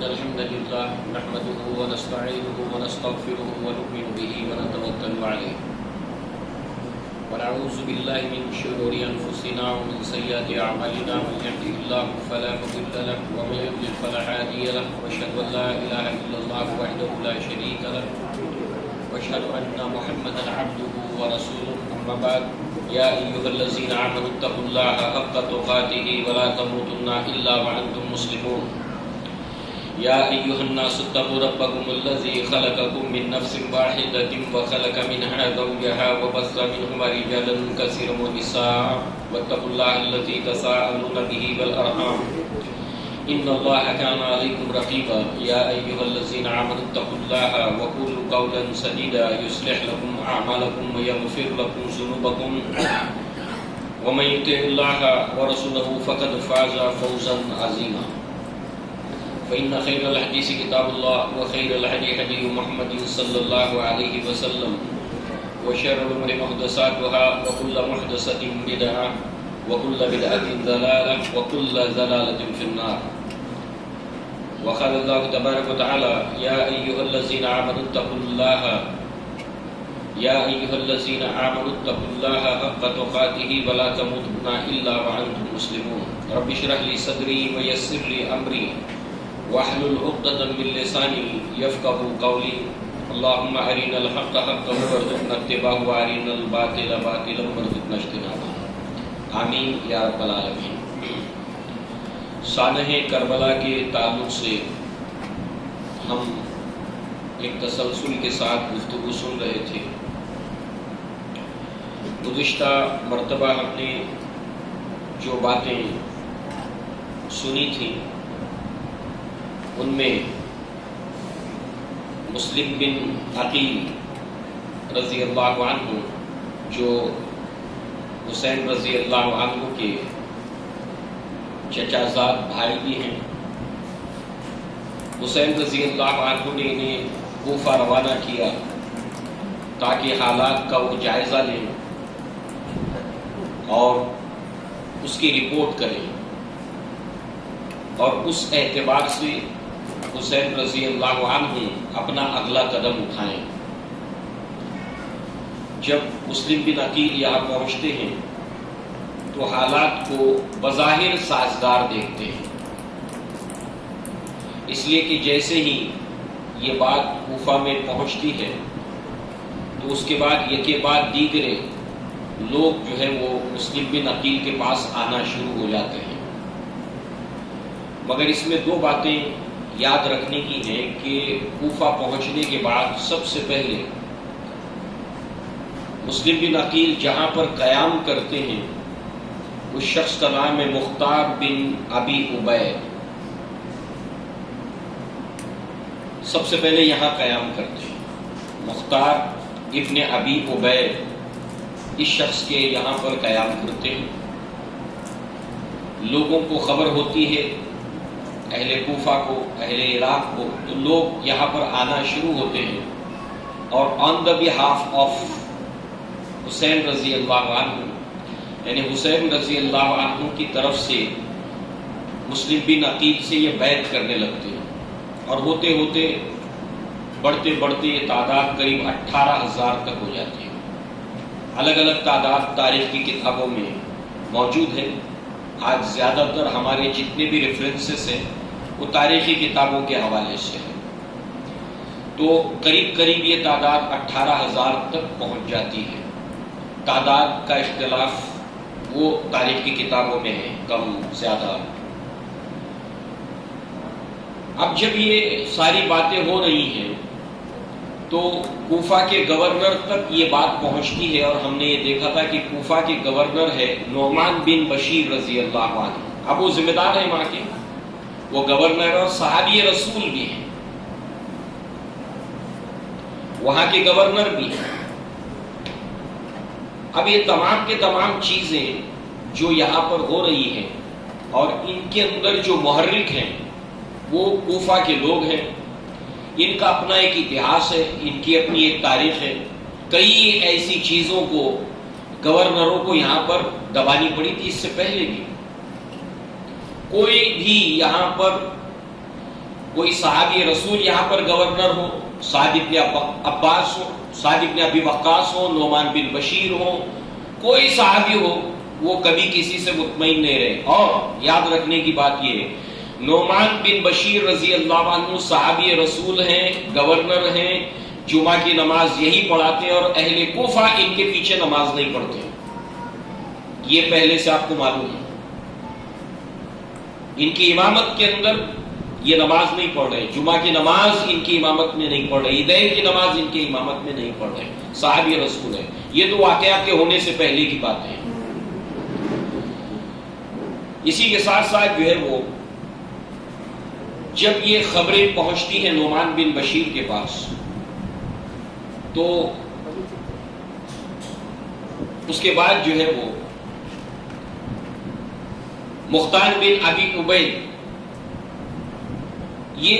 إن الحمد لله نحمده ونستعينه ونستغفره ونؤمن به ونتوكل عليه ونعوذ بالله من شرور أنفسنا ومن سيئات أعمالنا من يهده الله فلا مضل له ومن يضلل فلا هادي له وأشهد أن لا إله إلا الله وحده لا شريك له وأشهد أن محمدا عبده ورسوله أما بعد يا أيها الذين آمنوا اتقوا الله حق تقاته ولا تموتن إلا وأنتم مسلمون يا أيها الناس اتقوا ربكم الذي خلقكم من نفس واحدة وخلق منها زوجها وبث منهما رجالا كثيرا ونساء واتقوا الله الذي تساءلون به والأرحام إن الله كان عليكم رقيبا يا أيها الذين آمنوا اتقوا الله وقولوا قولا سديدا يصلح لكم أعمالكم ويغفر لكم ذنوبكم ومن يطع الله ورسوله فقد فاز فوزا عظيما فإن خير الحديث كتاب الله وخير الهدي هدي محمد صلى الله عليه وسلم وشر الأمور محدثاتها وكل محدثة بدعة وكل بدعة ضلالة وكل ضلالة في النار وقال الله تبارك وتعالى يا أيها الذين آمنوا اتقوا الله حق تقاته ولا تموتن إلا وأنتم مسلمون رب اشرح لي صدري ويسر لي أمري واحلل عقدة من لساني يفقهوا قولي اللهم أرنا الحق حقا وارزقنا اتباعه وأرنا الباطل باطلا وارزقنا اجتنابه آمین یا رب العالمین۔ سانحِ کربلا کے تعلق سے ہم ایک تسلسل کے ساتھ گفتگو سن رہے تھے۔ گزشتہ مرتبہ ہم نے جو باتیں سنی تھیں ان میں مسلم بن عقیل رضی اللہ عنہ جو حسین رضی اللہ عنہ کے چچا زاد بھائی بھی ہیں، حسین رضی اللہ عنہ نے انہیں کوفہ روانہ کیا تاکہ حالات کا وہ جائزہ لیں اور اس کی رپورٹ کریں، اور اس اعتبار سے حسین رضی اللہ عنہ اپنا اگلا قدم اٹھائیں۔ جب مسلم بن عقیل یہاں پہنچتے ہیں تو حالات کو بظاہر سازگار دیکھتے ہیں، اس لیے کہ جیسے ہی یہ بات کوفہ میں پہنچتی ہے تو اس کے بعد یکے بعد دیگرے لوگ جو ہے وہ مسلم بن عقیل کے پاس آنا شروع ہو جاتے ہیں۔ مگر اس میں دو باتیں یاد رکھنے کی ہیں کہ کوفہ پہنچنے کے بعد سب سے پہلے مسلم بن عقیل جہاں پر قیام کرتے ہیں اس شخص کا نام ہے مختار بن ابی عبید۔ سب سے پہلے یہاں قیام کرتے ہیں مختار ابن ابی عبید، اس شخص کے یہاں پر قیام کرتے ہیں۔ لوگوں کو خبر ہوتی ہے، اہل کوفہ کو، اہل عراق کو، تو لوگ یہاں پر آنا شروع ہوتے ہیں اور آن دا بہاف آف حسین رضی اللہ عنہ، یعنی حسین رضی اللہ عنہ کی طرف سے مسلم بن عقیل سے یہ بیعت کرنے لگتے ہیں، اور ہوتے ہوتے بڑھتے بڑھتے یہ تعداد قریب 18,000 تک ہو جاتی ہے۔ الگ الگ تعداد تاریخ کی کتابوں میں موجود ہے۔ آج زیادہ تر ہمارے جتنے بھی ریفرنسز ہیں وہ تاریخی کتابوں کے حوالے سے ہیں، تو قریب قریب یہ تعداد 18,000 تک پہنچ جاتی ہے۔ تعداد کا اختلاف وہ تاریخ کی کتابوں میں ہے، کم زیادہ۔ اب جب یہ ساری باتیں ہو رہی ہیں تو کوفہ کے گورنر تک یہ بات پہنچتی ہے، اور ہم نے یہ دیکھا تھا کہ کوفہ کے گورنر ہے نعمان بن بشیر رضی اللہ عنہ۔ اب وہ ذمہ دار ہیں وہاں کے، وہ گورنر اور صحابی رسول بھی ہیں، وہاں کے گورنر بھی ہیں۔ اب یہ تمام کے تمام چیزیں جو یہاں پر ہو رہی ہیں اور ان کے اندر جو محرک ہیں وہ کوفہ کے لوگ ہیں، ان کا اپنا ایک اتہاس ہے، ان کی اپنی ایک تاریخ ہے۔ کئی ایسی چیزوں کو گورنروں کو یہاں پر دبانی پڑی تھی، اس سے پہلے بھی کوئی بھی یہاں پر کوئی صحابی رسول یہاں پر گورنر ہو، سعد بن عباس ہو، سعد بن ابی وقاص ہو، نعمان بن بشیر ہو، کوئی صحابی ہو، وہ کبھی کسی سے مطمئن نہیں رہے. اور یاد رکھنے کی بات یہ ہے، نعمان بن بشیر رضی اللہ عنہ صحابی رسول ہیں، گورنر ہیں، جمعہ کی نماز یہی پڑھاتے ہیں، اور اہل کوفہ ان کے پیچھے نماز نہیں پڑھتے. یہ پہلے سے آپ کو معلوم ہے. ان کی امامت کے اندر یہ نماز نہیں پڑھ رہے، جمعہ کی نماز ان کی امامت میں نہیں پڑھ رہے، عیدین کی نماز ان کی امامت میں نہیں پڑھ رہے، صحابی رسول ہے. یہ تو واقعات کے ہونے سے پہلے کی بات ہے. اسی کے ساتھ ساتھ جو ہے وہ جب یہ خبریں پہنچتی ہیں نعمان بن بشیر کے پاس، تو اس کے بعد جو ہے وہ مختار بن ابی عبید یہ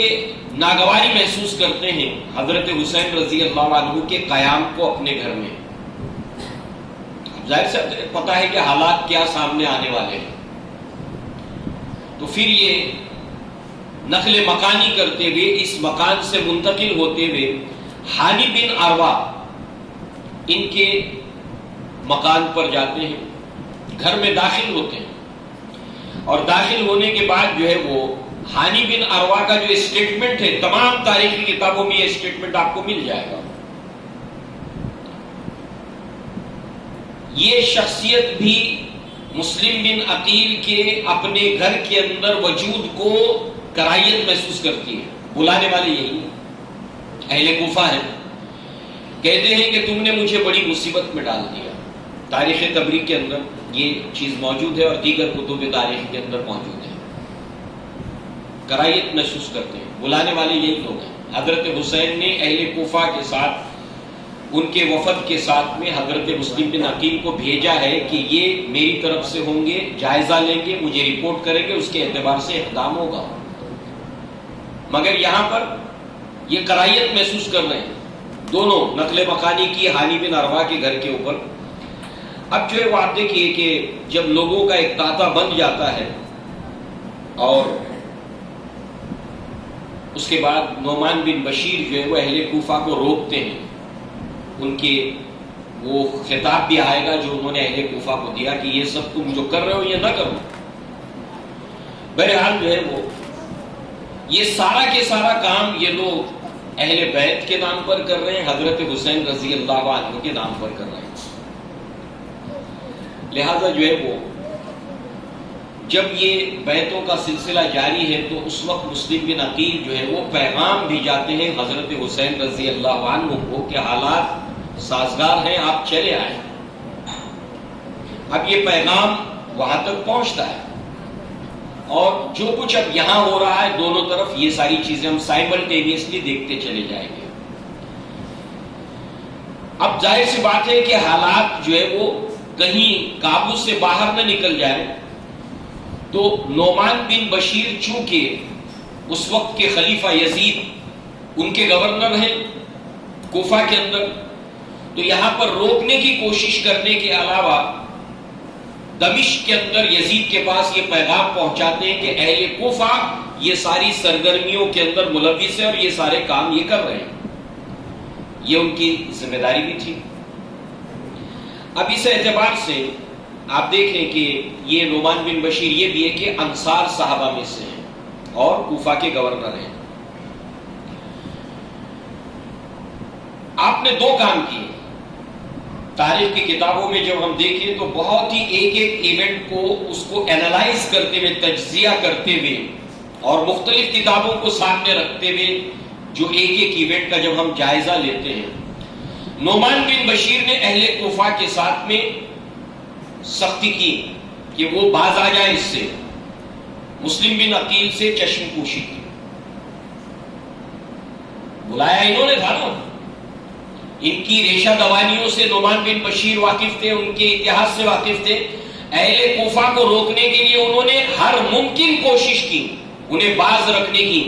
ناگواری محسوس کرتے ہیں حضرت حسین رضی اللہ عنہ کے قیام کو اپنے گھر میں. ظاہر سے پتا ہے کہ حالات کیا سامنے آنے والے ہیں، تو پھر یہ نقل مکانی کرتے ہوئے اس مکان سے منتقل ہوتے ہوئے ہانی بن عروہ ان کے مکان پر جاتے ہیں، گھر میں داخل ہوتے ہیں. اور داخل ہونے کے بعد جو ہے وہ ہانی بن عروہ کا جو اسٹیٹمنٹ ہے، تمام تاریخی کتابوں میں یہ اسٹیٹمنٹ آپ کو مل جائے گا. یہ شخصیت بھی مسلم بن عقیل کے اپنے گھر کے اندر وجود کو کراہیت محسوس کرتی ہے. بلانے والے یہی اہل کوفہ ہیں، کہتے ہیں کہ تم نے مجھے بڑی مصیبت میں ڈال دیا. تاریخ طبری کے اندر یہ چیز موجود ہے اور دیگر کتب تاریخ کے اندر موجود ہے. کراہیت محسوس کرتے ہیں، بلانے والے یہی لوگ ہیں. حضرت حسین نے اہل کوفہ کے ساتھ، ان کے وفد کے ساتھ میں حضرت مسلم بن عقیل کو بھیجا ہے کہ یہ میری طرف سے ہوں گے، جائزہ لیں گے، مجھے رپورٹ کریں گے، اس کے اعتبار سے اقدام ہوگا. مگر یہاں پر یہ کراہیت محسوس کر رہے ہیں. دونوں نقل مکانی کی ہانی بن عروہ کے گھر کے اوپر. اب جو ہے وہ آپ دیکھیے کہ جب لوگوں کا ایک تانتا بن جاتا ہے اور اس کے بعد نعمان بن بشیر جو ہے وہ اہل کوفہ کو روکتے ہیں. ان کے وہ خطاب بھی آئے گا جو انہوں نے اہل کوفہ کو دیا کہ یہ سب تم جو کر رہے ہو یہ نہ کرو. بہرحال جو ہے وہ یہ سارا کے سارا کام یہ لوگ اہل بیت کے نام پر کر رہے ہیں، حضرت حسین رضی اللہ عنہ کے نام پر کر رہے ہیں. لہذا جو ہے وہ جب یہ بیعتوں کا سلسلہ جاری ہے تو اس وقت مسلم بن عقیل جو ہے وہ پیغام بھی جاتے ہیں حضرت حسین رضی اللہ عنہ کو کہ حالات سازگار ہیں، آپ چلے آئیں. اب یہ پیغام وہاں تک پہنچتا ہے اور جو کچھ اب یہاں ہو رہا ہے دونوں طرف یہ ساری چیزیں ہم سائملٹینیسلی دیکھتے چلے جائیں گے. اب ظاہر سی بات ہے کہ حالات جو ہے وہ کہیں قابو سے باہر نہ نکل جائے، تو نعمان بن بشیر چونکہ اس وقت کے خلیفہ یزید ان کے گورنر ہیں کوفہ کے اندر، تو یہاں پر روکنے کی کوشش کرنے کے علاوہ دمشق کے اندر یزید کے پاس یہ پیغام پہنچاتے ہیں کہ اہل کوفہ یہ ساری سرگرمیوں کے اندر ملوث ہے اور یہ سارے کام یہ کر رہے ہیں. یہ ان کی ذمہ داری بھی تھی. اب اس اعتبار سے آپ دیکھیں کہ یہ نعمان بن بشیر یہ بھی ہے کہ انصار صحابہ میں سے ہیں اور کوفہ کے گورنر ہیں. آپ نے دو کام کیے. تاریخ کی کتابوں میں جب ہم دیکھیں تو بہت ہی ایک ایک ایونٹ کو اس کو اینالائز کرتے ہوئے، تجزیہ کرتے ہوئے اور مختلف کتابوں کو سامنے رکھتے ہوئے جو ایک ایک ایونٹ کا جب ہم جائزہ لیتے ہیں، نعمان بن بشیر نے اہل کوفہ کے ساتھ میں سختی کی کہ وہ باز آ جائیں اس سے. مسلم بن عقیل سے چشم پوشی کی. بلایا انہوں نے تھا نا. ان کی ریشہ دوانیوں سے نعمان بن بشیر واقف تھے، ان کے اتحاد سے واقف تھے. اہل کوفہ کو روکنے کے لیے انہوں نے ہر ممکن کوشش کی انہیں باز رکھنے کی.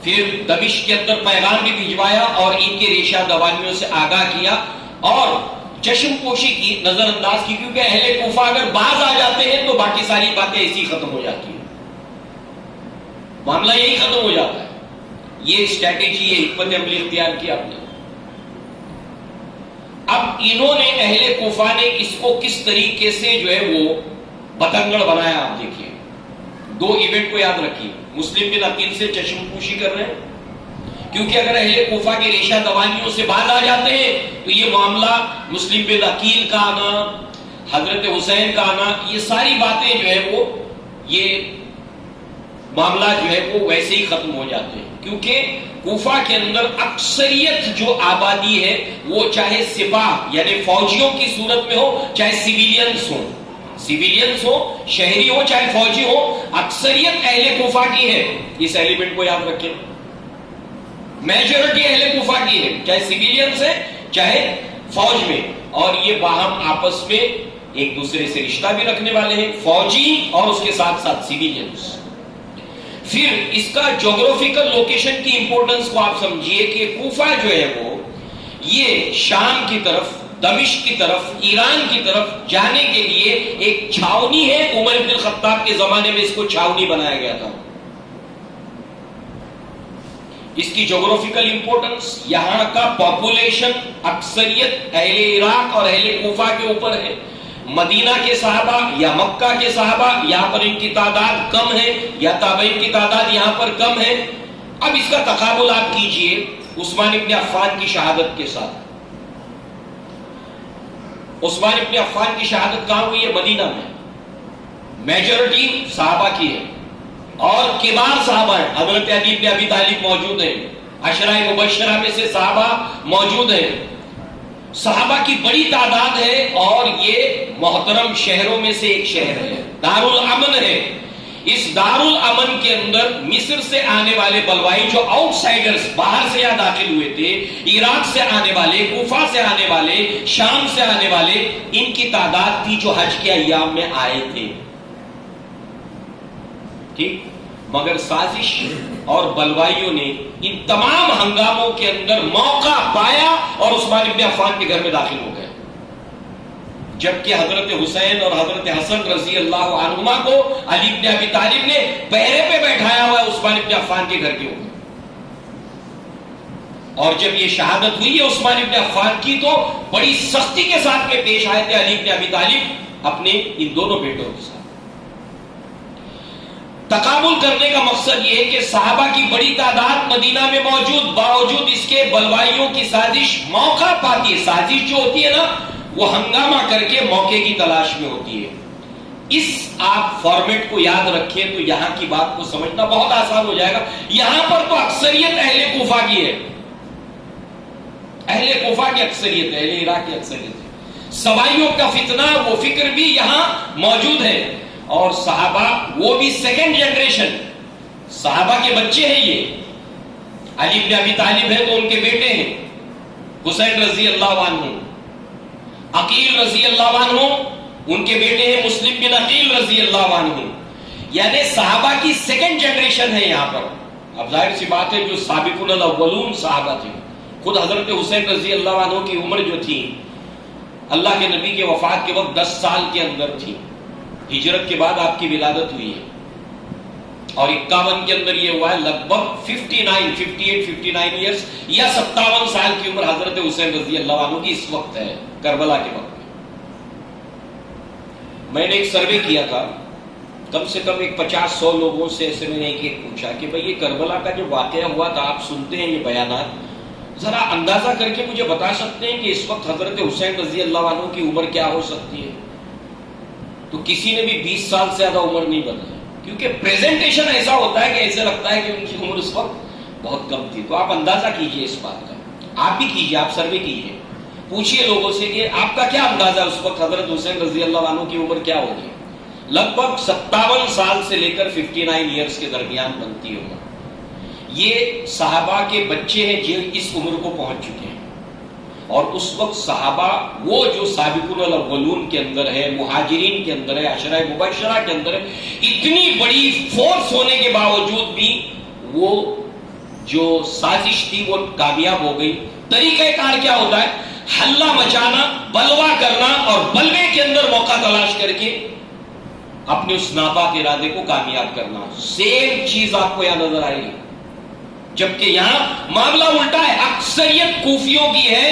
پھر دمشق کے اندر پیغام بھی بھجوایا اور ان کے ریشہ دوانیوں سے آگاہ کیا اور چشم پوشی کی، نظر انداز کی، کیونکہ اہل کوفہ اگر باز آ جاتے ہیں تو باقی ساری باتیں ایسی ختم ہو جاتی ہیں، معاملہ یہی ختم ہو جاتا ہے. یہ اسٹریٹجی، یہ حکمت عملی اختیار کی آپ نے. اب انہوں نے اہل کوفہ نے اس کو کس طریقے سے جو ہے وہ بتنگڑ بنایا. آپ دیکھیے دو ایونٹ کو یاد رکھیے. مسلم بن عقیل سے چشم پوشی کر رہے ہیں کیونکہ اگر اہل کوفہ کے ریشہ دوانیوں سے باز آ جاتے ہیں تو یہ معاملہ مسلم بن عقیل کا آنا، حضرت حسین کا آنا، یہ ساری باتیں جو ہے وہ یہ معاملہ جو ہے وہ ویسے ہی ختم ہو جاتے ہیں. کیونکہ کوفہ کے اندر اکثریت جو آبادی ہے وہ چاہے سپاہ یعنی فوجیوں کی صورت میں ہو، چاہے سیویلینز ہو، شہری ہو چاہے فوجی ہو، اکثریت اہل کوفہ کی ہے. اس ایلیمنٹ کو یاد رکھیں، میجورٹی اہل کوفہ کی ہے، چاہے سیویلینز ہے چاہے فوج میں، اور یہ باہم آپس میں ایک دوسرے سے رشتہ بھی رکھنے والے ہیں، فوجی اور اس کے ساتھ ساتھ سیویلینز. پھر اس کا جغرافیکل لوکیشن کی امپورٹنس کو آپ سمجھیے کہ کوفہ جو ہے وہ یہ شام کی طرف، دمشق کی طرف، ایران کی طرف جانے کے لیے ایک چھاونی ہے. عمر بن الخطاب کے زمانے میں اس کو چھاونی بنایا گیا تھا. اس کی جغرافیکل امپورٹنس، یہاں کا پاپولیشن اکثریت اہل عراق اور اہل کوفہ کے اوپر ہے. مدینہ کے صحابہ یا مکہ کے صحابہ یہاں پر ان کی تعداد کم ہے، یا تابعین کی تعداد یہاں پر کم ہے. اب اس کا تقابل آپ کیجئے عثمان ابن عفان کی شہادت کے ساتھ. عثمان ابن عفان کی شہادت کہاں ہوئی ہے؟ مدینہ میں. میجورٹی صحابہ کی ہے اور کبار صحابہ ہیں. حضرت علی بن ابی طالب موجود ہیں، عشرہ مبشرہ میں سے صحابہ موجود ہیں. صحابہ کی بڑی تعداد ہے اور یہ محترم شہروں میں سے ایک شہر ہے، دار الامن ہے. اس دار الامن کے اندر مصر سے آنے والے بلوائی جو آؤٹ سائڈرز باہر سے یہاں داخل ہوئے تھے، عراق سے آنے والے، کوفہ سے آنے والے، شام سے آنے والے، ان کی تعداد تھی جو حج کے ایام میں آئے تھے. ٹھیک، مگر سازش اور بلوائیوں نے ان تمام ہنگاموں کے اندر موقع پایا اور عثمان ابن عفان کے گھر میں داخل ہو گئے. جبکہ حضرت حسین اور حضرت حسن رضی اللہ عنہما کو علی بن ابی طالب نے پہرے پہ بیٹھایا ہوا ہے عثمان ابن عفان کے گھر کے اوپر. اور جب یہ شہادت ہوئی ہے عثمان ابن عفان کی تو بڑی سختی کے ساتھ میں پیش آئے تھے علی بن ابی طالب اپنے ان دونوں بیٹوں کے ساتھ. تقابل کرنے کا مقصد یہ ہے کہ صحابہ کی بڑی تعداد مدینہ میں موجود، باوجود اس کے بلوائیوں کی سازش موقع پاتی ہے. سازش جو ہوتی ہے نا وہ ہنگامہ کر کے موقع کی تلاش میں ہوتی ہے. اس آپ فارمیٹ کو یاد رکھیں تو یہاں کی بات کو سمجھنا بہت آسان ہو جائے گا. یہاں پر تو اکثریت اہل کوفہ کی ہے، اہل کوفہ کی اکثریت ہے، اہل عراق کی اکثریت ہے. سوائیوں کا فتنہ وہ فکر بھی یہاں موجود ہے. اور صحابہ وہ بھی سیکنڈ جنریشن صحابہ کے بچے ہیں. یہ علی بن ابی طالب ہے تو ان کے بیٹے ہیں حسین رضی اللہ عنہ، عقیل رضی اللہ عنہ ان کے بیٹے ہیں مسلم بن عقیل رضی اللہ عنہ. یعنی صحابہ کی سیکنڈ جنریشن ہے یہاں پر. اب ظاہر سی بات ہے جو سابقون الاولون صحابہ تھے، خود حضرت حسین رضی اللہ عنہ کی عمر جو تھی اللہ کے نبی کے وفات کے وقت 10 سال کے اندر تھی. ہجرت کے بعد آپ کی ولادت ہوئی ہے اور 51 کے اندر یہ ہوا ہے. لگ بھگ 58 ایئرس یا 57 سال کی عمر حضرت حسین رضی اللہ عنہ کی اس وقت ہے کربلا کے وقت میں. میں نے ایک سروے کیا تھا، کم سے کم ایک 50-100 لوگوں سے ایسے میں نے ایک پوچھا کہ بھئی یہ کربلا کا جو واقعہ ہوا تھا آپ سنتے ہیں یہ بیانات، ذرا اندازہ کر کے مجھے بتا سکتے ہیں کہ اس وقت حضرت حسین رضی اللہ عنہ کی عمر کیا ہو سکتی ہے؟ تو کسی نے بھی 20 سال سے زیادہ عمر نہیں بتائی، کیونکہ پریزنٹیشن ایسا ہوتا ہے کہ ایسے لگتا ہے کہ ان کی عمر اس وقت بہت کم تھی. تو آپ اندازہ کیجئے اس بات کا، آپ بھی کیجئے، آپ سروے کیجئے، پوچھئے لوگوں سے کہ آپ کا کیا اندازہ اس وقت حضرت حسین رضی اللہ عنہ کی عمر کیا ہوگی. لگ بھگ 57 سال سے لے کر 59 ایئرس کے درمیان بنتی عمر. یہ صحابہ کے بچے ہیں جو اس عمر کو پہنچ چکے ہیں. اور اس وقت صحابہ وہ جو سابقون الاولون کے اندر ہے، مہاجرین کے اندر ہے، عشرہ مبشرہ کے اندر ہے، اتنی بڑی فورس ہونے کے باوجود بھی وہ جو سازش تھی وہ کامیاب ہو گئی. طریقہ کار کیا ہوتا ہے؟ حلہ مچانا، بلوا کرنا اور بلوے کے اندر موقع تلاش کر کے اپنے اس ناپاک ارادے کو کامیاب کرنا. سیم چیز آپ کو یہاں نظر آئے گی. جبکہ یہاں معاملہ الٹا ہے، اکثریت کوفیوں کی ہے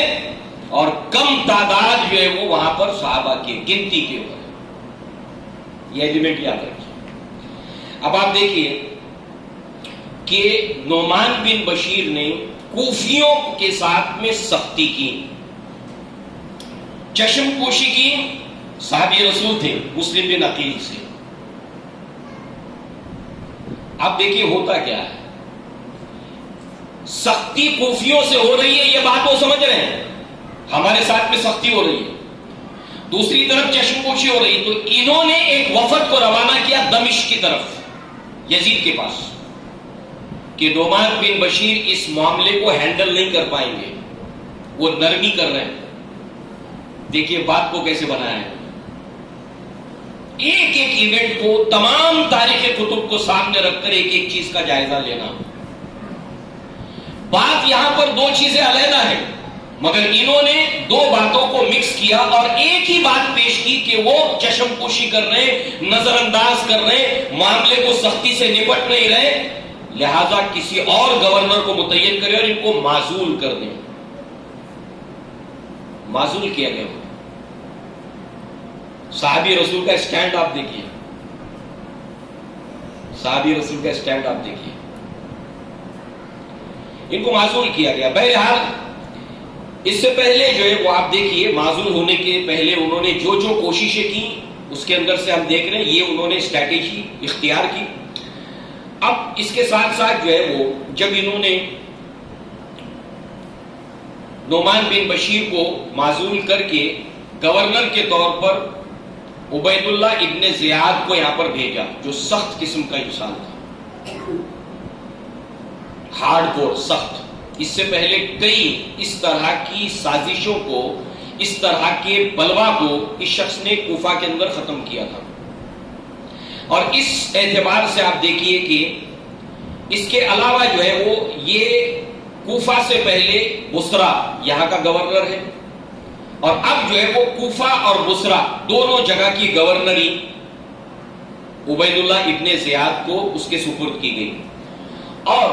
اور کم تعداد جو ہے وہ وہاں پر صحابہ کی گنتی کے اوپر، یہ ایلیمنٹ یاد رکھیے۔ اب آپ دیکھیے کہ نعمان بن بشیر نے کوفیوں کے ساتھ میں سختی کی، چشم پوشی کی، صحابی رسول تھے مسلم بن عقیل سے۔ اب دیکھیے ہوتا کیا ہے، سختی کوفیوں سے ہو رہی ہے، یہ بات وہ سمجھ رہے ہیں، ہمارے ساتھ میں سختی ہو رہی ہے، دوسری طرف چشم پوشی ہو رہی ہے، تو انہوں نے ایک وفد کو روانہ کیا دمشق کی طرف، یزید کے پاس، کہ نعمان بن بشیر اس معاملے کو ہینڈل نہیں کر پائیں گے، وہ نرمی کر رہے ہیں۔ دیکھیے بات کو کیسے بنایا ہے، ایک ایک ایونٹ کو، تمام تاریخ کتب کو سامنے رکھ کر ایک ایک چیز کا جائزہ لینا۔ بات یہاں پر دو چیزیں علیحدہ ہیں، مگر انہوں نے دو باتوں کو مکس کیا اور ایک ہی بات پیش کی کہ وہ چشم پوشی کر رہے، نظر انداز کر رہے، معاملے کو سختی سے نپٹ نہیں رہے، لہذا کسی اور گورنر کو متعین کرے اور ان کو معزول کر دیں۔ معزول کیا گیا، صحابی رسول کا اسٹینڈ آپ دیکھیے، صحابی رسول کا اسٹینڈ آپ دیکھیے، ان کو معزول کیا گیا۔ بہرحال اس سے پہلے جو ہے وہ آپ دیکھیے، معزول ہونے کے پہلے انہوں نے جو جو کوششیں کی اس کے اندر سے ہم دیکھ رہے ہیں، یہ انہوں نے اسٹریٹجی اختیار کی۔ اب اس کے ساتھ ساتھ جو ہے وہ جب انہوں نے نعمان بن بشیر کو معزول کر کے گورنر کے طور پر عبید اللہ ابن زیاد کو یہاں پر بھیجا، جو سخت قسم کا انسان تھا، ہارڈ کور، سخت۔ اس سے پہلے کئی اس طرح کی سازشوں کو، اس طرح کے بلوا کو اس شخص نے کوفہ کے اندر ختم کیا تھا۔ اور اس اعتبار سے آپ دیکھیے کہ اس کے علاوہ جو ہے وہ یہ کوفہ سے پہلے بصرہ یہاں کا گورنر ہے، اور اب جو ہے وہ کوفہ اور بصرہ دونوں جگہ کی گورنری عبید اللہ ابن زیاد کو اس کے سپرد کی گئی۔ اور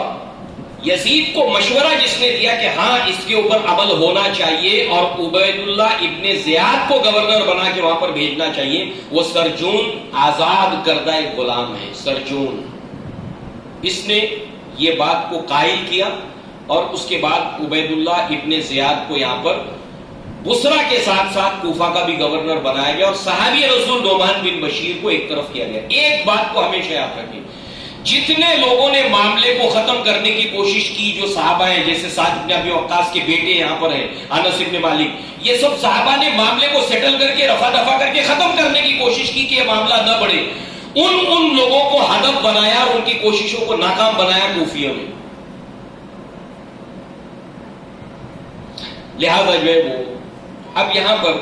یزید کو مشورہ جس نے دیا کہ ہاں اس کے اوپر عمل ہونا چاہیے اور عبید اللہ ابن زیاد کو گورنر بنا کے وہاں پر بھیجنا چاہیے، وہ سرجون، آزاد کردہ ایک غلام ہے، سرجون۔ اس نے یہ بات کو قائل کیا اور اس کے بعد عبید اللہ ابن زیاد کو یہاں پر بصرہ کے ساتھ ساتھ کوفہ کا بھی گورنر بنایا گیا اور صحابی رسول نعمان بن بشیر کو ایک طرف کیا گیا۔ ایک بات کو ہمیشہ یاد رکھیں، جتنے لوگوں نے معاملے کو ختم کرنے کی کوشش کی، جو صحابہ ہیں، جیسے سعد بن ابی وقاص کے بیٹے یہاں پر ہیں، انس بن مالک، یہ سب صحابہ نے معاملے کو سیٹل کر کے، رفع دفع کر کے ختم کرنے کی کوشش کی کہ یہ معاملہ نہ بڑھے۔ ان لوگوں کو ہدف بنایا اور ان کی کوششوں کو ناکام بنایا کوفیوں میں۔ لہذا جو ہے وہ اب یہاں پر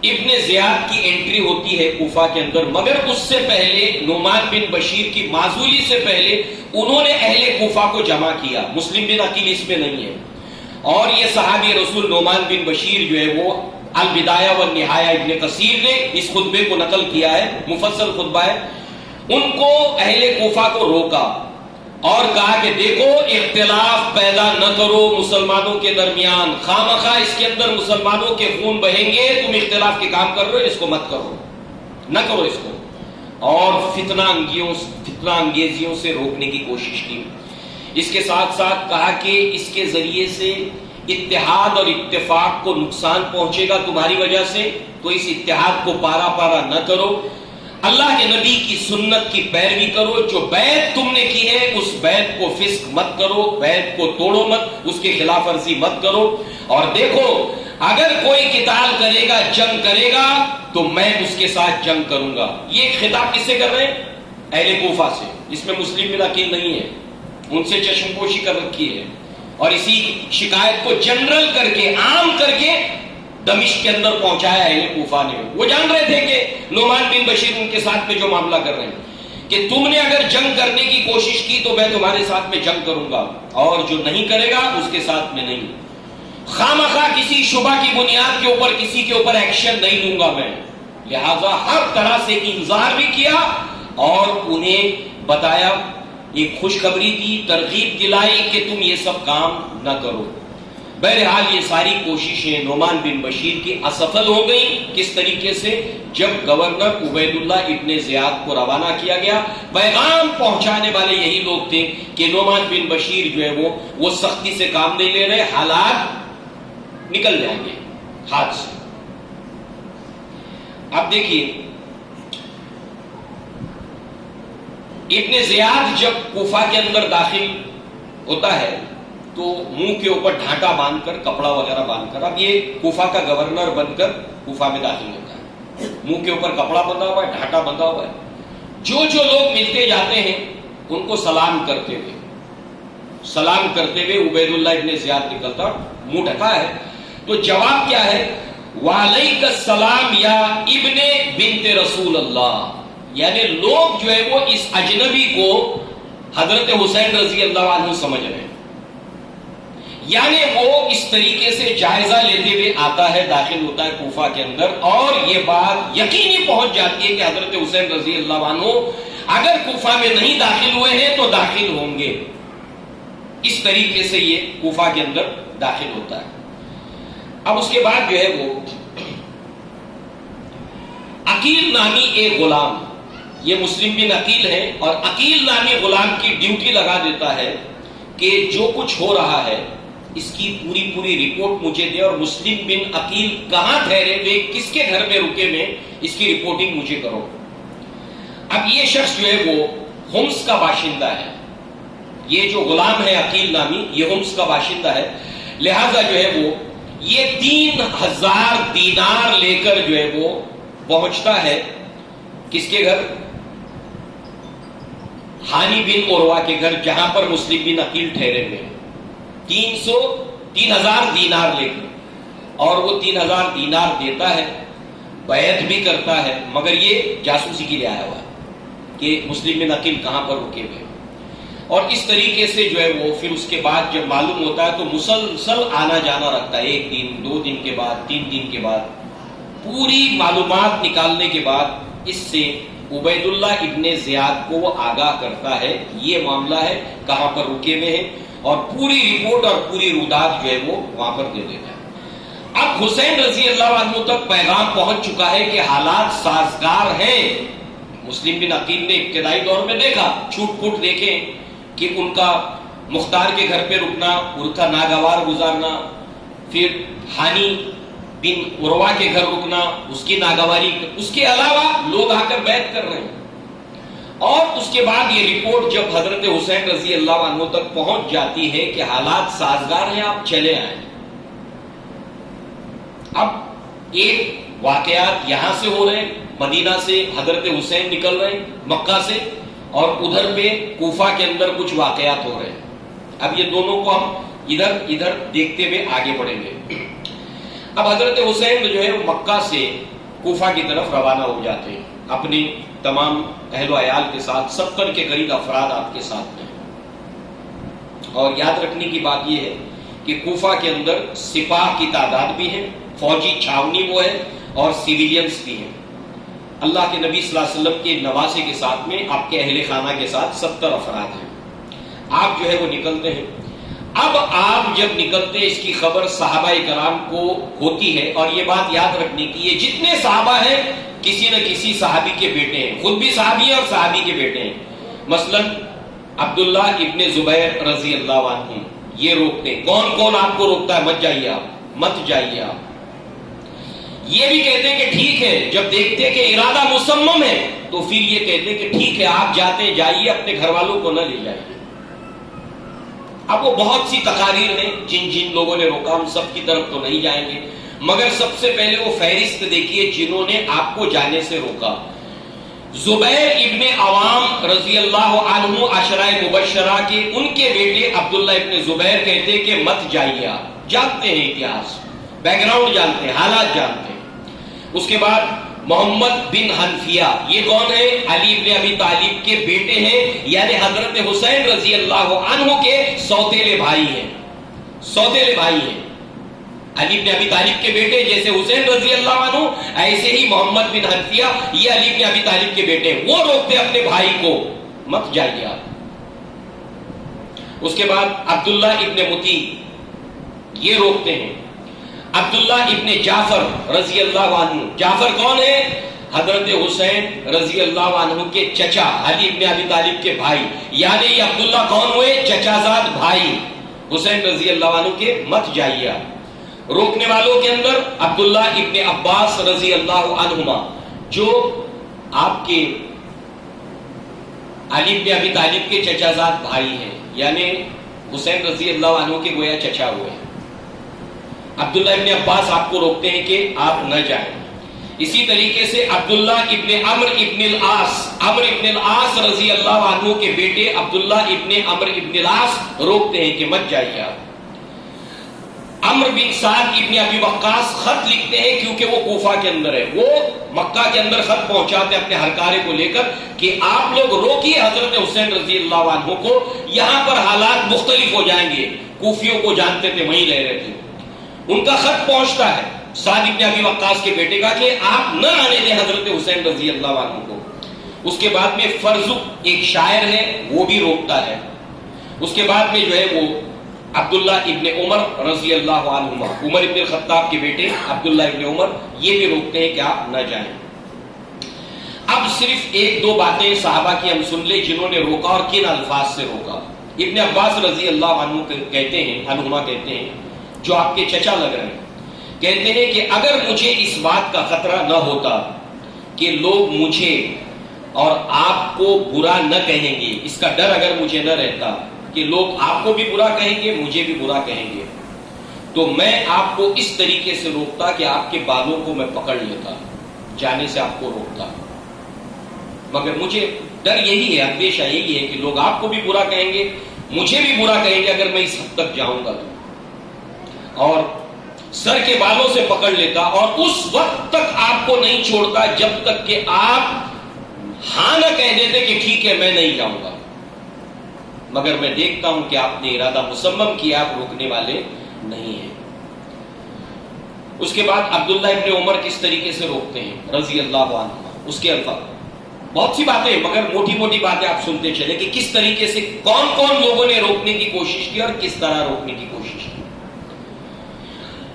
ابن زیاد کی انٹری ہوتی ہے کوفہ کے اندر، مگر اس سے پہلے نعمان بن بشیر کی معزولی سے پہلے انہوں نے اہل کوفہ کو جمع کیا۔ مسلم بن عقیل اس میں نہیں ہے، اور یہ صحابی رسول نعمان بن بشیر جو ہے وہ البدایہ والنہایہ ابن کثیر نے اس خطبے کو نقل کیا ہے، مفصل خطبہ ہے۔ ان کو اہل کوفہ کو روکا اور کہا کہ دیکھو اختلاف پیدا نہ کرو مسلمانوں کے درمیان، خامخواہ اس کے اندر مسلمانوں کے خون بہیں گے، تم اختلاف کے کام کر رہے ہو، اس کو مت کرو، نہ کرو اس کو، اور فتنہ انگیزیوں سے روکنے کی کوشش کی۔ اس کے ساتھ ساتھ کہا کہ اس کے ذریعے سے اتحاد اور اتفاق کو نقصان پہنچے گا تمہاری وجہ سے، تو اس اتحاد کو پارا پارا نہ کرو، اللہ کے نبی کی سنت کی پیروی کرو، جو بیعت تم نے کی ہے اس بیعت کو فسق مت کرو، بیعت کو توڑو مت، اس کے خلاف ورزی مت کرو، اور دیکھو اگر کوئی قتال کرے گا، جنگ کرے گا، تو میں اس کے ساتھ جنگ کروں گا۔ یہ خطاب کس سے کر رہے ہیں؟ اہل کوفہ سے۔ اس میں مسلم بن عقیل نہیں ہے، ان سے چشم پوشی کر رکھی ہے، اور اسی شکایت کو جنرل کر کے، عام کر کے دمشق کے اندر پہنچایا ہے کوفہ نے۔ وہ جان رہے تھے کہ نعمان بن بشیر ان کے ساتھ میں جو معاملہ کر رہے ہیں کہ تم نے اگر جنگ کرنے کی کوشش کی تو میں تمہارے ساتھ میں جنگ کروں گا، اور جو نہیں کرے گا اس کے ساتھ میں نہیں۔ خامخواہ کسی شبہ کی بنیاد کے اوپر کسی کے اوپر ایکشن نہیں لوں گا میں۔ لہذا ہر طرح سے انذار بھی کیا اور انہیں بتایا، ایک خوشخبری دی، ترغیب دلائی کہ تم یہ سب کام نہ کرو۔ بہرحال یہ ساری کوششیں نعمان بن بشیر کی اسفل ہو گئیں۔ کس طریقے سے؟ جب گورنر عبید اللہ ابن زیاد کو روانہ کیا گیا، پیغام پہنچانے والے یہی لوگ تھے کہ نعمان بن بشیر جو ہے وہ سختی سے کام نہیں لے رہے، حالات نکل جائیں گے ہاتھ سے۔ اب دیکھیے، ابن زیاد جب کوفہ کے اندر داخل ہوتا ہے تو منہ کے اوپر ڈھانٹا باندھ کر، کپڑا وغیرہ باندھ کر، اب یہ کوفہ کا گورنر بن کر کوفہ میں داخل ہوتا ہے، منہ کے اوپر کپڑا بندھا ہوا ہے، ڈھانٹا بندھا ہوا ہے۔ جو لوگ ملتے جاتے ہیں ان کو سلام کرتے ہوئے عبید اللہ ابن زیاد نکلتا، منہ ڈھکا ہے، تو جواب کیا ہے؟ وعلیک السلام یا ابن بنت رسول اللہ، یعنی لوگ جو ہے وہ اس اجنبی کو حضرت حسین رضی اللہ عنہ سمجھ رہے ہیں، یعنی وہ اس طریقے سے جائزہ لیتے ہوئے آتا ہے، داخل ہوتا ہے کوفہ کے اندر، اور یہ بات یقینی پہنچ جاتی ہے کہ حضرت حسین رضی اللہ عنہ اگر کوفہ میں نہیں داخل ہوئے ہیں تو داخل ہوں گے۔ اس طریقے سے یہ کوفہ کے اندر داخل ہوتا ہے۔ اب اس کے بعد جو ہے وہ عقیل نامی ایک غلام، یہ مسلم بن عقیل ہے، اور عقیل نامی غلام کی ڈیوٹی لگا دیتا ہے کہ جو کچھ ہو رہا ہے اس کی پوری رپورٹ مجھے دے، اور مسلم بن عقیل کہاں ٹھہرے ہوئے، کس کے گھر میں رکے ہوئے، اس کی رپورٹنگ مجھے کرو۔ اب یہ شخص جو ہے وہ حمص کا باشندہ ہے، یہ جو غلام ہے عقیل نامی، یہ حمص کا باشندہ ہے، لہذا جو ہے وہ یہ 3000 دینار لے کر جو ہے وہ پہنچتا ہے کس کے گھر؟ ہانی بن عروہ کے گھر، جہاں پر مسلم بن عقیل ٹھہرے ہوئے، 3000 دینار لے کر، اور وہ 3000 دینار دیتا ہے، بیعت بھی کرتا ہے، مگر یہ جاسوسی کے لیے آیا ہوا ہے کہ مسلم بن عقیل کہاں پر رکے ہوئے، اور اس طریقے سے جو ہے وہ پھر اس کے بعد جب معلوم ہوتا ہے تو مسلسل آنا جانا رکھتا ہے، 1 دن 2 دن کے بعد 3 دن کے بعد، پوری معلومات نکالنے کے بعد اس سے عبید اللہ ابن زیاد کو وہ آگاہ کرتا ہے یہ معاملہ ہے، کہاں پر رکے ہوئے ہیں، اور پوری رپورٹ اور پوری رودات جو ہے وہ وہاں پر دے دیتا ہے۔ اب حسین رضی اللہ عنہ تک پیغام پہنچ چکا ہے کہ حالات سازگار ہیں۔ مسلم بن عقیل نے ابتدائی دور میں دیکھا، چھوٹ پھوٹ دیکھے کہ ان کا مختار کے گھر پہ رکنا، ان کا ناگوار گزارنا، پھر ہانی بن عروہ کے گھر رکنا، اس کی ناگواری، اس کے علاوہ لوگ آ کر بیعت کر رہے ہیں، اور اس کے بعد یہ رپورٹ جب حضرت حسین رضی اللہ عنہ تک پہنچ جاتی ہے کہ حالات سازگار ہیں، آپ چلے آئیں۔ اب ایک واقعات یہاں سے ہو رہے ہیں، مدینہ سے حضرت حسین نکل رہے ہیں مکہ سے، اور ادھر پہ کوفہ کے اندر کچھ واقعات ہو رہے ہیں۔ اب یہ دونوں کو ہم ادھر دیکھتے ہوئے آگے بڑھیں گے۔ اب حضرت حسین جو ہے مکہ سے کوفہ کی طرف روانہ ہو جاتے ہیں اپنی تمام اہل و عیال کے ساتھ، 70 کے قریب افراد آپ کے ساتھ ہیں، اور یاد رکھنے کی بات یہ ہے کہ کوفہ کے اندر سپاہ کی تعداد بھی ہے، فوجی چھاونی وہ ہے، اور سیویلینز بھی ہیں۔ اللہ کے نبی صلی اللہ علیہ وسلم کے نواسے کے ساتھ میں آپ کے اہل خانہ کے ساتھ 70 افراد ہیں۔ آپ جو ہے وہ نکلتے ہیں۔ اب آپ جب نکلتے ہیں اس کی خبر صحابہ کرام کو ہوتی ہے، اور یہ بات یاد رکھنے کی، یہ جتنے صحابہ ہیں کسی نہ کسی صحابی کے بیٹے ہیں، خود بھی صحابی ہیں اور صحابی کے بیٹے ہیں۔ مثلا عبداللہ ابن زبیر رضی اللہ عنہ یہ روکتے ہیں۔ کون کون آپ کو روکتا ہے؟ مت جائیے آپ، مت جائیے آپ۔ یہ بھی کہتے ہیں کہ ٹھیک ہے، جب دیکھتے ہیں کہ ارادہ مصمم ہے تو پھر یہ کہتے ہیں کہ ٹھیک ہے، آپ جاتے ہیں جائیے، اپنے گھر والوں کو نہ لے جائیے۔ اب وہ بہت سی تقاریر ہیں جن لوگوں نے روکا، ہم سب کی طرف تو نہیں جائیں گے، مگر سب سے پہلے وہ فہرست دیکھیے جنہوں نے آپ کو جانے سے روکا۔ زبیر ابن عوام رضی اللہ عنہ عشرہ مبشرہ کے ان کے بیٹے عبداللہ ابن زبیر کہتے ہیں کہ مت جائیے، آپ جانتے ہیں اتہاس، بیک گراؤنڈ جانتے ہیں، حالات جانتے ہیں۔ اس کے بعد محمد بن حنفیہ، یہ کون ہے؟ علی بن ابی طالب کے بیٹے ہیں، یعنی حضرت حسین رضی اللہ عنہ کے سوتیلے بھائی ہیں، سوتیلے بھائی ہیں۔ علی بن ابی طالب کے بیٹے جیسے حسین رضی اللہ عنہ، ایسے ہی محمد بن حنفیہ یہ علی بن ابی طالب کے بیٹے ہیں۔ وہ روکتے اپنے بھائی کو، مت جائیے آپ، اس کے بعد عبداللہ ابن متی یہ روکتے ہیں. عبداللہ ابن جعفر رضی اللہ عنہ، جعفر کون ہے؟ حضرت حسین رضی اللہ عنہ کے چچا، علی ابن ابی طالب کے بھائی. یعنی یہ عبداللہ کون ہوئے؟ چچا زاد بھائی حسین رضی اللہ عنہ کے. مت جائیے. روکنے والوں کے اندر عبداللہ ابن عباس رضی اللہ عنہما، جو آپ کے علی ابن ابی طالب کے چچا زاد بھائی ہیں، یعنی حسین رضی اللہ عنہ کے گویا چچا ہوئے. عبداللہ ابن عباس آپ کو روکتے ہیں کہ آپ نہ جائیں. اسی طریقے سے عبداللہ ابن عمرو ابن العاص رضی اللہ عنہ کے بیٹے عبداللہ ابن عمرو ابن العاص روکتے ہیں کہ مت جائیے آپ. عمرو بن سعد ابن ابی وقاص خط لکھتے ہیں، کیونکہ وہ کوفہ کے اندر ہے، وہ مکہ کے اندر خط پہنچاتے ہیں اپنے ہرکارے کو لے کر کہ آپ لوگ روکیے حضرت حسین رضی اللہ عنہ کو، یہاں پر حالات مختلف ہو جائیں گے. کوفیوں کو جانتے تھے، وہیں رہ رہے تھے. ان کا خط پہنچتا ہے سعد ابن ابی وقاص کے بیٹے کا کہ آپ نہ آنے دیں حضرت حسین رضی اللہ عنہ کو. اس کے بعد میں فرزق ایک شاعر ہے، وہ بھی روکتا ہے. اس کے بعد میں جو ہے وہ عبداللہ ابن عمر رضی اللہ عنہما، عمر ابن الخطاب کے بیٹے عبداللہ ابن عمر، یہ بھی روکتے ہیں کہ آپ نہ جائیں. اب صرف ایک دو باتیں صحابہ کی ہم سن لیں جنہوں نے روکا اور کن الفاظ سے روکا. ابن عباس رضی اللہ عنہ کہتے ہیں، عنہما کہتے ہیں، جو آپ کے چچا لگ رہے ہیں، کہتے ہیں کہ اگر مجھے اس بات کا خطرہ نہ ہوتا کہ لوگ مجھے اور آپ کو برا نہ کہیں گے، اس کا ڈر اگر مجھے نہ رہتا کہ لوگ آپ کو بھی برا کہیں گے، مجھے بھی برا کہیں گے، تو میں آپ کو اس طریقے سے روکتا کہ آپ کے بالوں کو میں پکڑ لیتا، جانے سے آپ کو روکتا. مگر مجھے ڈر یہی ہے، اندیشہ یہی ہے کہ لوگ آپ کو بھی برا کہیں گے، مجھے بھی برا کہیں گے اگر میں اس حد تک جاؤں گا تو. اور سر کے بالوں سے پکڑ لیتا اور اس وقت تک آپ کو نہیں چھوڑتا جب تک کہ آپ ہاں نہ کہہ دیتے کہ ٹھیک ہے میں نہیں جاؤں گا. مگر میں دیکھتا ہوں کہ آپ نے ارادہ مصمم کیا، آپ روکنے والے نہیں ہیں. اس کے بعد عبداللہ ابن عمر کس طریقے سے روکتے ہیں رضی اللہ عنہ. اس کے الفاظ بہت سی باتیں، مگر موٹی موٹی باتیں آپ سنتے چلے کہ کس طریقے سے کون کون لوگوں نے روکنے کی کوشش کی اور کس طرح روکنے کی کوشش کی.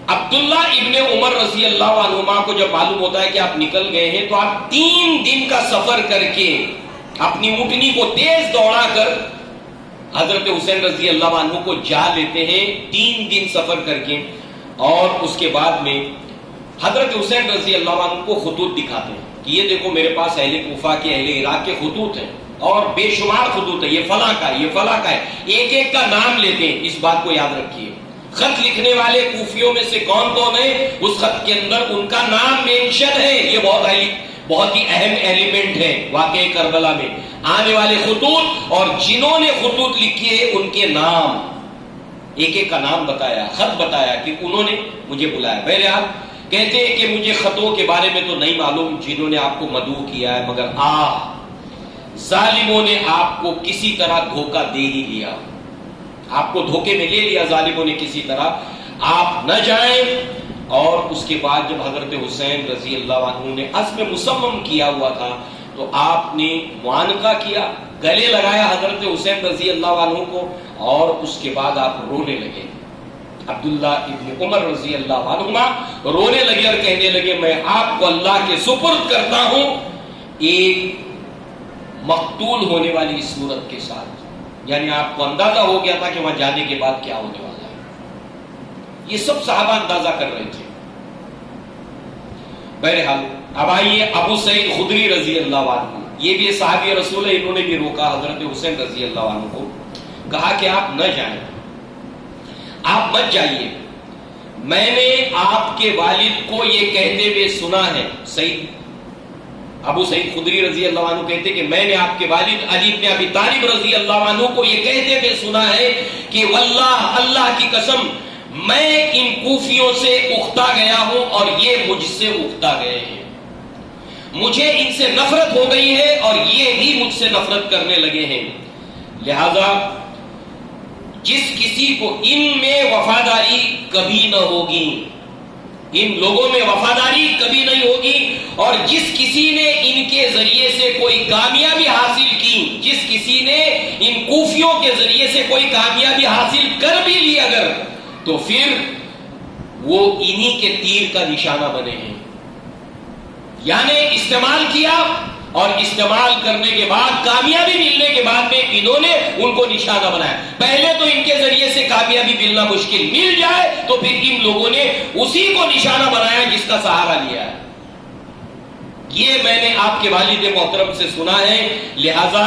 عبداللہ ابن عمر رضی اللہ عنہما کو جب معلوم ہوتا ہے کہ آپ نکل گئے ہیں تو آپ 3 دن کا سفر کر کے اپنی اونٹنی کو تیز دوڑا کر حضرت حسین رضی اللہ عنہ کو جا لیتے ہیں 3 دن سفر کر کے. اور اس کے بعد میں حضرت حسین رضی اللہ عنہ کو خطوط دکھاتے ہیں کہ یہ دیکھو میرے پاس اہل کوفہ کے، اہل عراق کے خطوط ہیں اور بے شمار خطوط ہیں، یہ فلاں کا ہے، یہ فلاں کا ہے. ایک ایک کا نام لیتے ہیں. اس بات کو یاد رکھیے، خط لکھنے والے کوفیوں میں سے کون کون ہیں، اس خط کے اندر ان کا نام مینشن ہے. یہ بہت ہی اہم ایلیمنٹ ہے واقعہ کربلا میں. آنے والے خطوط اور جنہوں نے خطوط لکھی ہے ان کے نام، ایک ایک کا نام بتایا، خط بتایا کہ انہوں نے مجھے بلایا. بہرحال کہتے ہیں کہ مجھے خطوں کے بارے میں تو نہیں معلوم جنہوں نے آپ کو مدعو کیا ہے، مگر ظالموں نے آپ کو کسی طرح دھوکہ دے ہی لیا، آپ کو دھوکے میں لے لیا ظالموں نے کسی طرح. آپ نہ جائیں. اور اس کے بعد جب حضرت حسین رضی اللہ عنہ نے عزم مصمم کیا ہوا تھا تو آپ نے معانقہ کیا، گلے لگایا حضرت حسین رضی اللہ عنہ کو، اور اس کے بعد آپ رونے لگے. عبداللہ ابن عمر رضی اللہ عنہما رونے لگے اور کہنے لگے میں آپ کو اللہ کے سپرد کرتا ہوں ایک مقتول ہونے والی صورت کے ساتھ. یعنی آپ کو اندازہ ہو گیا تھا کہ وہاں جانے کے بعد کیا ہونے والا ہے. یہ سب صحابہ اندازہ کر رہے تھے. بہرحال اب آئیے ابو سعید خدری رضی اللہ عنہ، یہ بھی صحابی رسول ہے، انہوں نے بھی روکا حضرت حسین رضی اللہ عنہ کو. کہا کہ آپ نہ جائیں، آپ مت جائیے. میں نے آپ کے والد کو یہ کہتے ہوئے سنا ہے. ابو سعید خدری رضی اللہ عنہ کہتے کہ میں نے آپ کے والد علی بن ابی طالب رضی اللہ عنہ کو یہ کہتے ہوئے سنا ہے کہ واللہ، اللہ کی قسم، میں ان کوفیوں سے اکتا گیا ہوں اور یہ مجھ سے اکتا گئے ہیں. مجھے ان سے نفرت ہو گئی ہے اور یہ بھی مجھ سے نفرت کرنے لگے ہیں. لہذا جس کسی کو ان میں وفاداری کبھی نہ ہوگی، ان لوگوں میں وفاداری کبھی نہیں ہوگی، اور جس کسی نے ان کے ذریعے سے کوئی کامیابی حاصل کی، جس کسی نے ان کوفیوں کے ذریعے سے کوئی کامیابی حاصل کر بھی لی اگر، تو پھر وہ انہی کے تیر کا نشانہ بنے ہیں. یعنی استعمال کیا اور استعمال کرنے کے بعد کامیابی ملنے کے بعد میں انہوں نے ان کو نشانہ بنایا. پہلے تو ان کے ذریعے سے کامیابی ملنا مشکل، مل جائے تو پھر ان لوگوں نے اسی کو نشانہ بنایا جس کا سہارا لیا ہے. یہ میں نے آپ کے والد محترم سے سنا ہے. لہذا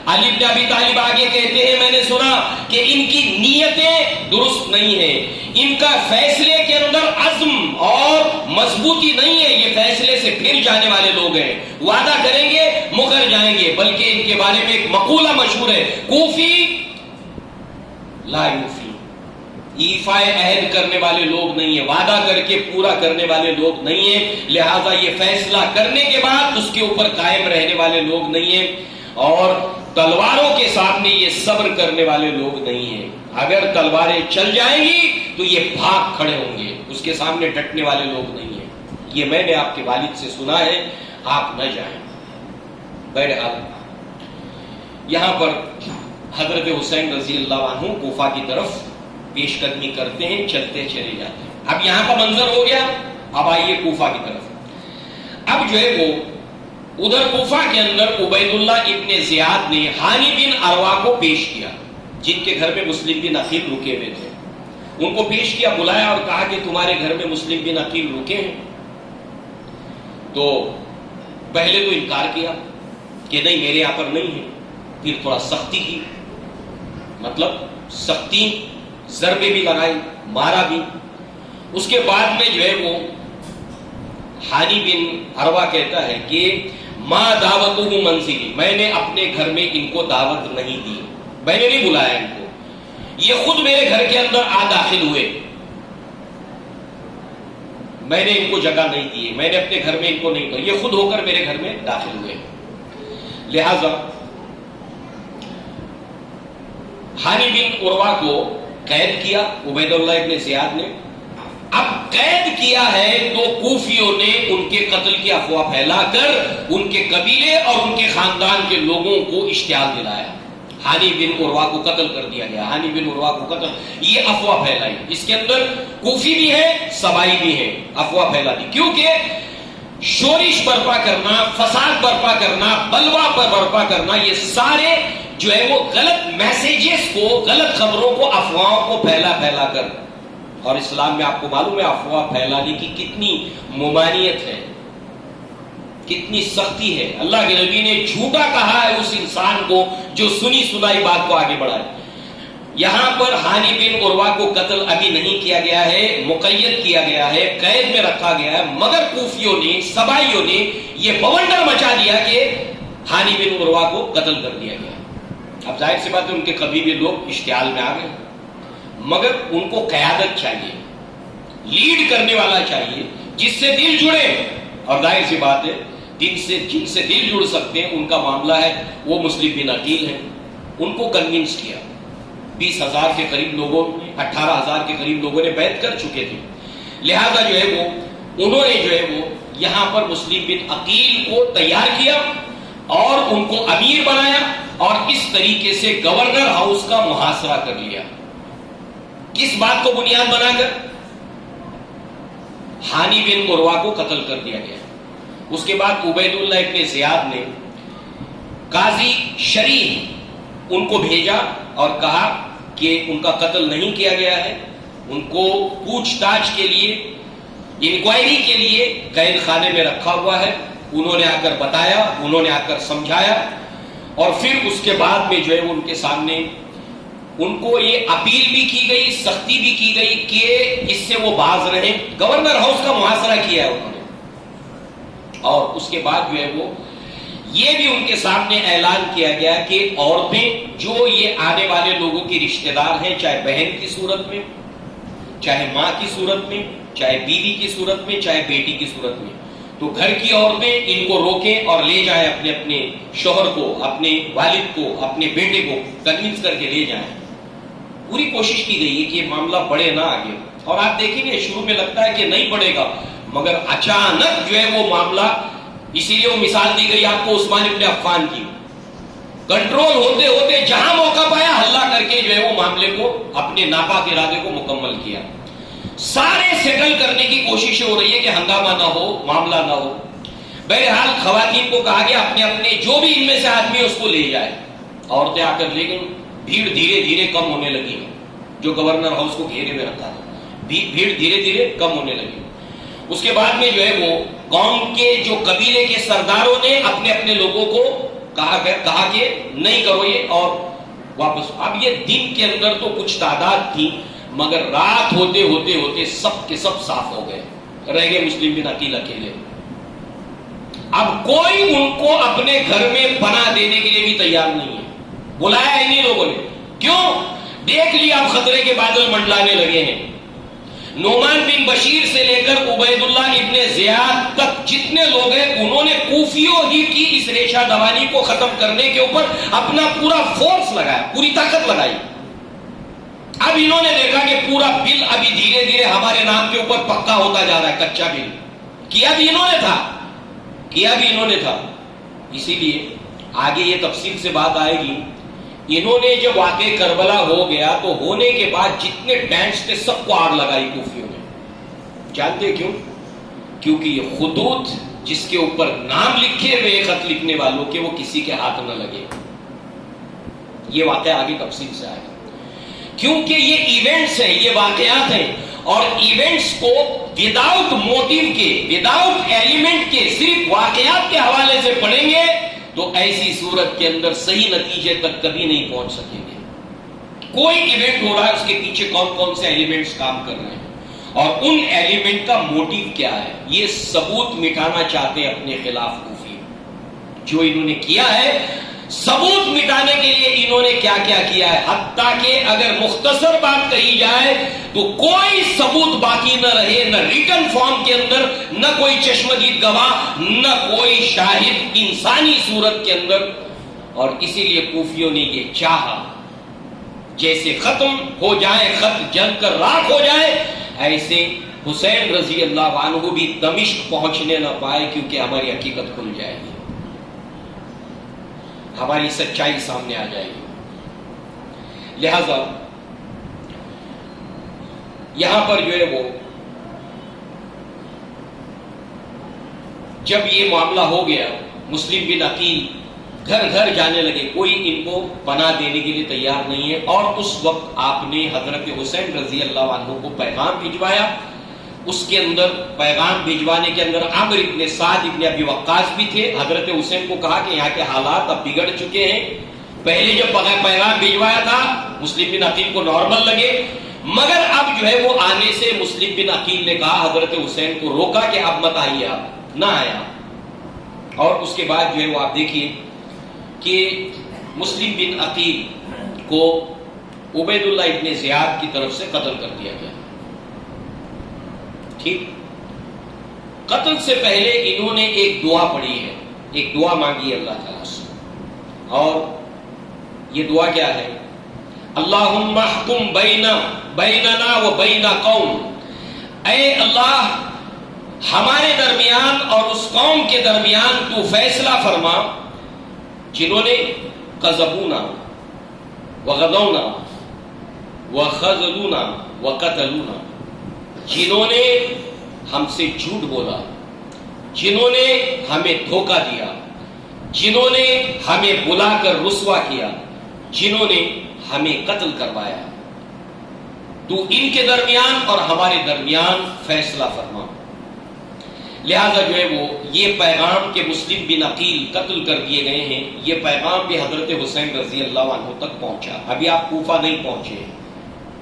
علی بن ابی طالب آگے کہتے ہیں میں نے سنا کہ ان کی نیتیں درست نہیں ہیں، ان کا فیصلے کے اندر عزم اور مضبوطی نہیں ہے. یہ فیصلے سے پھر جانے والے لوگ ہیں، وعدہ کریں گے مکر جائیں گے. بلکہ ان کے بارے میں ایک مقولہ مشہور ہے، کوفی لا یوفی، ایفائے عہد کرنے والے لوگ نہیں ہیں، وعدہ کر کے پورا کرنے والے لوگ نہیں ہیں. لہذا یہ فیصلہ کرنے کے بعد اس کے اوپر قائم رہنے والے لوگ نہیں ہیں، اور تلواروں کے سامنے یہ صبر کرنے والے لوگ نہیں ہیں. اگر تلواریں چل جائیں گی تو یہ بھاگ کھڑے ہوں گے، اس کے سامنے ڈٹنے والے لوگ نہیں ہیں. یہ میں نے آپ کے والد سے سنا ہے، آپ نہ جائیں. بہرحال یہاں پر حضرت حسین رضی اللہ عنہ کوفہ کی طرف پیش قدمی کرتے ہیں، چلتے چلے جاتے ہیں. اب یہاں کا منظر ہو گیا. اب آئیے کوفہ کی طرف. اب جو ہے وہ ادھر کوفہ کے اندر عبید اللہ ابن زیاد نے ہانی بن عروہ کو پیش کیا، جن کے گھر میں مسلم بن عقیل رکے ہوئے تھے. ان کو پیش کیا، بلایا اور کہا کہ تمہارے گھر میں مسلم بن عقیل رکے ہیں. تو پہلے تو انکار کیا کہ نہیں میرے یہاں پر نہیں ہے. پھر تھوڑا سختی کی، مطلب سختی، ضربے بھی لگائی، مارا بھی. اس کے بعد میں جو ہے وہ ہانی بن عروہ کہتا ہے کہ ما دعوتہ منزلی، میں نے اپنے گھر میں ان کو دعوت نہیں دی، میں نے نہیں بلایا ان کو. یہ خود میرے گھر کے اندر آ داخل ہوئے، میں نے ان کو جگہ نہیں دی، میں نے اپنے گھر میں ان کو نہیں دیا، یہ خود ہو کر میرے گھر میں داخل ہوئے. لہذا ہانی بن عروہ کو قید کیا عبید اللہ ابن زیاد نے. اب قید کیا ہے تو کوفیوں نے ان کے قتل کی افواہ پھیلا کر ان کے قبیلے اور ان کے خاندان کے لوگوں کو اشتعال دلایا. ہانی بن عروہ کو قتل کر دیا گیا، ہانی بن عروہ کو قتل، یہ افواہ پھیلائی. اس کے اندر کوفی بھی ہے، سبائی بھی ہے، افواہ پھیلا دی. کیونکہ شورش برپا کرنا، فساد برپا کرنا، بلوا پر برپا کرنا، یہ سارے جو ہے وہ غلط میسیجز کو، غلط خبروں کو، افواہوں کو پھیلا پھیلا کر. اور اسلام میں آپ کو معلوم ہے افواہ پھیلانے کی کتنی ممانعت ہے، کتنی سختی ہے. اللہ کے نبی نے جھوٹا کہا ہے اس انسان کو جو سنی سنائی بات کو آگے بڑھائے. یہاں پر ہانی بن عروہ کو قتل ابھی نہیں کیا گیا ہے، مقید کیا گیا ہے، قید میں رکھا گیا ہے. مگر کوفیوں نے، سبائیوں نے یہ بونڈر مچا دیا کہ ہانی بن عروہ کو قتل کر دیا گیا. اب ظاہر سی بات ہے ان کے قبیلے لوگ اشتعال میں آ گئے، مگر ان کو قیادت چاہیے، لیڈ کرنے والا چاہیے جس سے دل جڑے. اور ظاہر سی بات ہے جن سے دل جڑ سکتے ہیں ان کا معاملہ ہے وہ مسلم بن عقیل ہیں. ان کو کنونس کیا. 20,000 کے قریب لوگوں، 18,000 کے قریب لوگوں نے بیعت کر چکے تھے. لہذا جو ہے وہ انہوں نے جو ہے وہ یہاں پر مسلم بن عقیل کو تیار کیا اور ان کو امیر بنایا، اور اس طریقے سے گورنر ہاؤس کا محاصرہ کر لیا. کس بات کو بنیاد بنا کر؟ ہانی بن عروہ کو قتل کر دیا گیا. اس کے بعد عبید اللہ ابن زیاد نے قاضی شریح ان کو بھیجا اور کہا کہ ان کا قتل نہیں کیا گیا ہے، ان کو پوچھ تاچھ کے لیے، انکوائری کے لیے قید خانے میں رکھا ہوا ہے. انہوں نے آ کر بتایا، انہوں نے آ کر سمجھایا، اور پھر اس کے بعد میں جو ہے ان کے سامنے ان کو یہ اپیل بھی کی گئی، سختی بھی کی گئی کہ اس سے وہ باز رہیں. گورنر ہاؤس کا محاصرہ کیا ہے انہوں نے. اور اس کے بعد جو ہے وہ یہ بھی ان کے سامنے اعلان کیا گیا کہ عورتیں جو یہ آنے والے لوگوں کی رشتہ دار ہیں، چاہے بہن کی صورت میں، چاہے ماں کی صورت میں، چاہے بیوی کی صورت میں، چاہے بیٹی کی صورت میں، تو گھر کی عورتیں ان کو روکیں اور لے جائیں اپنے اپنے شوہر کو، اپنے والد کو، اپنے بیٹے کو کنونس کر کے لے جائیں. پوری کوشش کی گئی ہے کہ یہ معاملہ بڑھے نہ آگے. اور آپ دیکھیں گے شروع میں لگتا ہے کہ نہیں بڑھے گا، مگر اچانک جو ہے وہ معاملہ، اسی لیے وہ مثال دی گئی آپ کو عثمان ابن عفان کی. کنٹرول ہوتے ہوتے جہاں موقع پایا حلہ کر کے جو ہے وہ معاملے کو اپنے ناپاک ارادے کو مکمل کیا. سارے سیٹل کرنے کی کوشش ہو رہی ہے کہ ہنگامہ نہ ہو، معاملہ نہ ہو. بہرحال خواتین کو کہا گیا اپنے اپنے جو بھی ان میں سے آدمی اس کو لے جائے. عورتیں آ کر، لیکن بھیڑ دھیرے دھیرے کم ہونے لگی. جو گورنر ہاؤس کو گھیرے میں رکھا تھا، بھیڑ دھیرے دھیرے کم ہونے لگی. اس کے بعد میں جو ہے وہ قوم کے جو قبیلے کے سرداروں نے اپنے اپنے لوگوں کو کہا کہ نہیں کرو یہ، اور واپس. اب یہ دن کے اندر تو کچھ تعداد تھی، مگر رات ہوتے ہوتے ہوتے سب کے سب صاف ہو گئے. رہ گئے مسلم بن عقیل اکیلے. اب کوئی ان کو اپنے گھر میں پناہ دینے کے لیے بھی تیار نہیں ہے. بلایا انہی لوگوں نے. کیوں؟ دیکھ لیا اب خطرے کے بادل منڈلانے لگے ہیں. نعمان بن بشیر سے لے کر عبید اللہ ابن زیاد تک جتنے لوگ ہیں، انہوں نے کوفیوں ہی کی اس ریشہ دوانی کو ختم کرنے کے اوپر اپنا پورا فورس لگایا، پوری طاقت لگائی. اب انہوں نے دیکھا کہ پورا بل ابھی دھیرے دھیرے ہمارے نام کے اوپر پکا ہوتا جا رہا ہے. کچا بل کیا بھی انہوں نے تھا. اسی لیے آگے یہ تفصیل سے بات آئے گی. انہوں نے جب واقع کربلا ہو گیا تو ہونے کے بعد جتنے ٹینٹس تھے سب کو آگ لگائی کوفیوں نے. جانتے کیوں؟ کیونکہ یہ خطوط جس کے اوپر نام لکھے ہوئے خط لکھنے والوں کے، وہ کسی کے ہاتھ نہ لگے. یہ واقعہ آگے تفصیل سے آئے گا. کیونکہ یہ ایونٹس ہیں، یہ واقعات ہیں، اور ایونٹس کو وداؤٹ موٹیو کے، وداؤٹ ایلیمنٹ کے، صرف واقعات کے حوالے سے پڑھیں گے تو ایسی صورت کے اندر صحیح نتیجے تک کبھی نہیں پہنچ سکیں گے. کوئی ایونٹ ہو رہا ہے، اس کے پیچھے کون کون سے ایلیمنٹس کام کر رہے ہیں، اور ان ایلیمنٹ کا موٹیو کیا ہے، یہ ثبوت مٹانا چاہتے ہیں اپنے خلاف کوفی. جو انہوں نے کیا ہے، ثبوت مٹانے کے لیے انہوں نے کیا کیا کیا ہے. حتیٰ کہ اگر مختصر بات کہی جائے تو کوئی ثبوت باقی نہ رہے، نہ ریٹن فارم کے اندر، نہ کوئی چشمدید گواہ، نہ کوئی شاہد انسانی صورت کے اندر. اور اسی لیے کوفیوں نے یہ چاہا جیسے ختم ہو جائے، خط جل کر راکھ ہو جائے، ایسے حسین رضی اللہ عنہ بھی دمشق پہنچنے نہ پائے، کیونکہ ہماری حقیقت کھل جائے گی، ہماری سچائی سامنے آ جائے گی. لہذا یہاں پر جو ہے وہ جب یہ معاملہ ہو گیا، مسلم بن عقیل گھر گھر جانے لگے، کوئی ان کو پناہ دینے کے لیے تیار نہیں ہے. اور اس وقت آپ نے حضرت حسین رضی اللہ عنہ کو پیغام بھجوایا. اس کے اندر پیغام بھجوانے کے اندر عمرو ابن سعد ابن ابی وقاص بھی تھے. حضرت حسین کو کہا کہ یہاں کے حالات اب بگڑ چکے ہیں. پہلے جب پیغام بھجوایا تھا مسلم بن عقیل کو نارمل لگے، مگر اب جو ہے وہ آنے سے مسلم بن عقیل نے کہا، حضرت حسین کو روکا کہ اب مت آئیے، آپ نہ آیا. اور اس کے بعد جو ہے وہ آپ دیکھیے کہ مسلم بن عقیل کو عبید اللہ ابن زیاد کی طرف سے قتل کر دیا گیا. ٹھیک، قتل سے پہلے انہوں نے ایک دعا پڑھی ہے، ایک دعا مانگی ہے اللہ تعالیٰ سے. اور یہ دعا کیا ہے؟ اللہم احکم بیننا و بین قوم. اے اللہ، ہمارے درمیان اور اس قوم کے درمیان تو فیصلہ فرما جنہوں نے کذبونا وغدونا وخذلونا وقتلونا، جنہوں نے ہم سے جھوٹ بولا، جنہوں نے ہمیں دھوکہ دیا، جنہوں نے ہمیں بلا کر رسوا کیا، جنہوں نے ہمیں قتل کروایا، تو ان کے درمیان اور ہمارے درمیان فیصلہ فرما. لہذا جو ہے وہ یہ پیغام کہ مسلم بن عقیل قتل کر دیے گئے ہیں، یہ پیغام بھی حضرت حسین رضی اللہ عنہ تک پہنچا. ابھی آپ کوفہ نہیں پہنچے،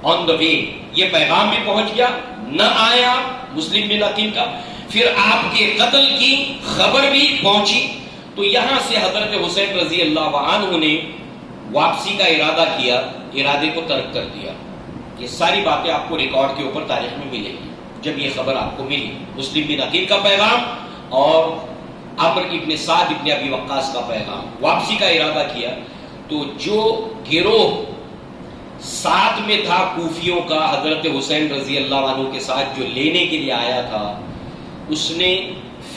آن دا وے یہ پیغام بھی پہنچ گیا. نہ آیا مسلم بن عقیل کا، پھر آپ کے قتل کی خبر بھی پہنچی. تو یہاں سے حضرت حسین رضی اللہ عنہ نے واپسی کا ارادہ کیا، ارادے کو ترک کر دیا. یہ ساری باتیں آپ کو ریکارڈ کے اوپر تاریخ میں ملے گی. جب یہ خبر آپ کو ملی، مسلم بن عقیل کا پیغام اور عمرو ابن سعد ابن ابی وقاص کا پیغام، واپسی کا ارادہ کیا. تو جو گروہ ساتھ میں تھا کوفیوں کا، حضرت حسین رضی اللہ عنہ کے ساتھ جو لینے کے لیے آیا تھا، اس نے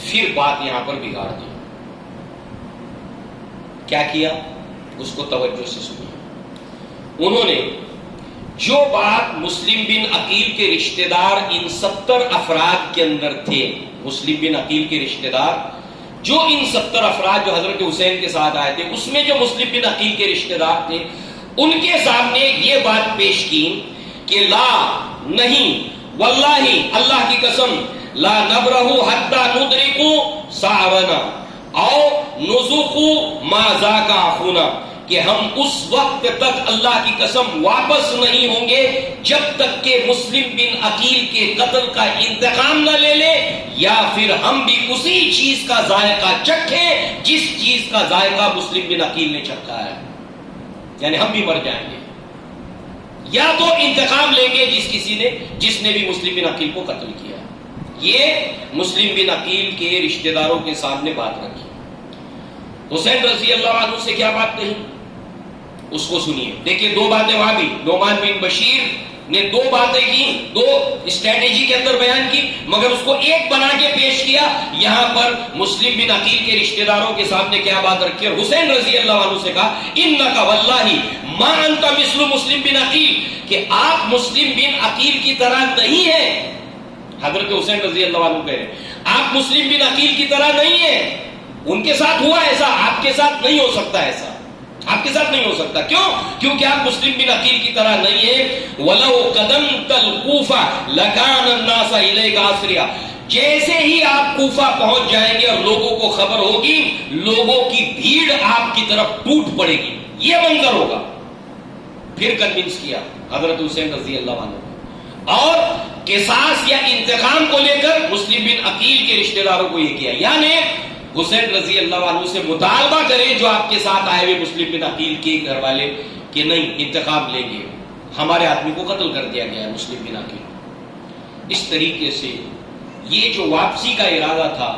پھر بات یہاں پر بگاڑ دی. کیا کیا؟ اس کو توجہ سے سنیے. انہوں نے جو بات مسلم بن عقیل کے رشتہ دار ان 70 افراد کے اندر تھے، مسلم بن عقیل کے رشتہ دار جو ان 70 افراد جو حضرت حسین کے ساتھ آئے تھے، اس میں جو مسلم بن عقیل کے رشتہ دار تھے، ان کے سامنے یہ بات پیش کی کہ لا نہیں، واللہ اللہ کی قسم، لا نبرہ حتی ندرکو سعرنا او نذوقو ما ذاق اخونا، کہ ہم اس وقت تک اللہ کی قسم واپس نہیں ہوں گے جب تک کہ مسلم بن عقیل کے قتل کا انتقام نہ لے لے، یا پھر ہم بھی اسی چیز کا ذائقہ چکھیں جس چیز کا ذائقہ مسلم بن عقیل نے چکھا ہے. یعنی ہم بھی مر جائیں گے، یا تو انتقام لیں گے جس نے بھی مسلم بن عقیل کو قتل کیا. یہ مسلم بن عقیل کے رشتہ داروں کے سامنے بات رکھی. حسین رضی اللہ عنہ سے کیا بات کہی اس کو سنیے. دیکھیے دو باتیں وہاں بھی نعمان بن بشیر نے دو باتیں کی، دو اسٹریٹجی کے اندر بیان کی، مگر اس کو ایک بنا کے پیش کیا. یہاں پر مسلم بن عقیل کے رشتہ داروں کے سامنے کیا بات رکھی اور حسین رضی اللہ عنہ سے کہا انک واللہ ما انت مثل مسلم بن عقیل، کہ آپ مسلم بن عقیل کی طرح نہیں ہیں. حضرت حسین رضی اللہ عنہ کہہ رہے ہیں آپ مسلم بن عقیل کی طرح نہیں ہیں. ان کے ساتھ ہوا ایسا، آپ کے ساتھ نہیں ہو سکتا. ایسا آپ کے ساتھ نہیں ہو سکتا. کیوں؟ کیونکہ آپ مسلم بن عقیل کی طرح نہیں ہیں. وَلَوْ قَدَمْتَ الْكُوفَةَ لَكَانَ النَّاسَ إِلَيْكَ أَسْرِعَ، جیسے ہی آپ کوفہ پہنچ جائیں گے اور لوگوں کو خبر ہوگی، لوگوں کی بھیڑ آپ کی طرف ٹوٹ پڑے گی. یہ منظر ہوگا. پھر کنونس کیا حضرت حسین رضی اللہ عنہ اور قصاص یا انتقام کو لے کر مسلم بن عقیل کے رشتہ داروں کو یہ کیا، یعنی حسین رضی اللہ عنہ سے مطالبہ کریں جو آپ کے ساتھ آئے ہوئے مسلم بن عقیل کے گھر والے کہ نہیں انتقام لیں گے، ہمارے آدمی کو قتل کر دیا گیا ہے مسلم بن عقیل. اس طریقے سے یہ جو واپسی کا ارادہ تھا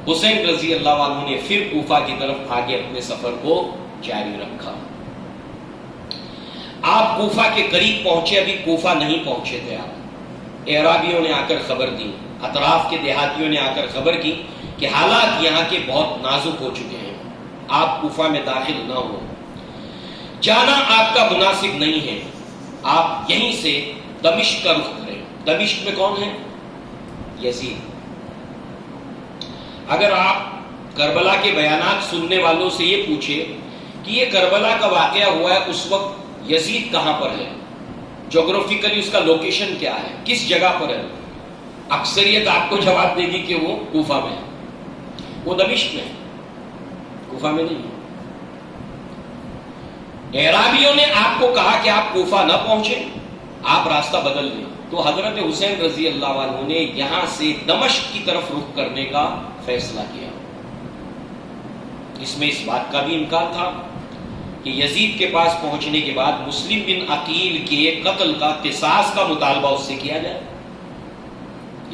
حسین رضی اللہ عنہ نے پھر کوفہ کی طرف آگے اپنے سفر کو جاری رکھا. آپ کوفہ کے قریب پہنچے، ابھی کوفہ نہیں پہنچے تھے آپ. اعرابیوں نے آ کر خبر دی، اطراف کے دیہاتیوں نے آ کر خبر کی کہ حالات یہاں کے بہت نازک ہو چکے ہیں، آپ کوفہ میں داخل نہ ہو، جانا آپ کا مناسب نہیں ہے، آپ یہیں سے دمشق کا رخ کریں. دمشق میں کون ہے؟ یزید. اگر آپ کربلا کے بیانات سننے والوں سے یہ پوچھے کہ یہ کربلا کا واقعہ ہوا ہے اس وقت یزید کہاں پر ہے، جغرافیکلی اس کا لوکیشن کیا ہے، کس جگہ پر ہے، اکثریت آپ کو جواب دے گی کہ وہ کوفہ میں ہے. وہ دمشق میں ہے، کوفہ میں نہیں. اعرابیوں نے آپ کو کہا کہ آپ کوفہ نہ پہنچے، آپ راستہ بدل لیں. تو حضرت حسین رضی اللہ عنہ نے یہاں سے دمشق کی طرف رخ کرنے کا فیصلہ کیا. اس میں اس بات کا بھی امکان تھا کہ یزید کے پاس پہنچنے کے بعد مسلم بن عقیل کے قتل کا قصاص کا مطالبہ اس سے کیا جائے.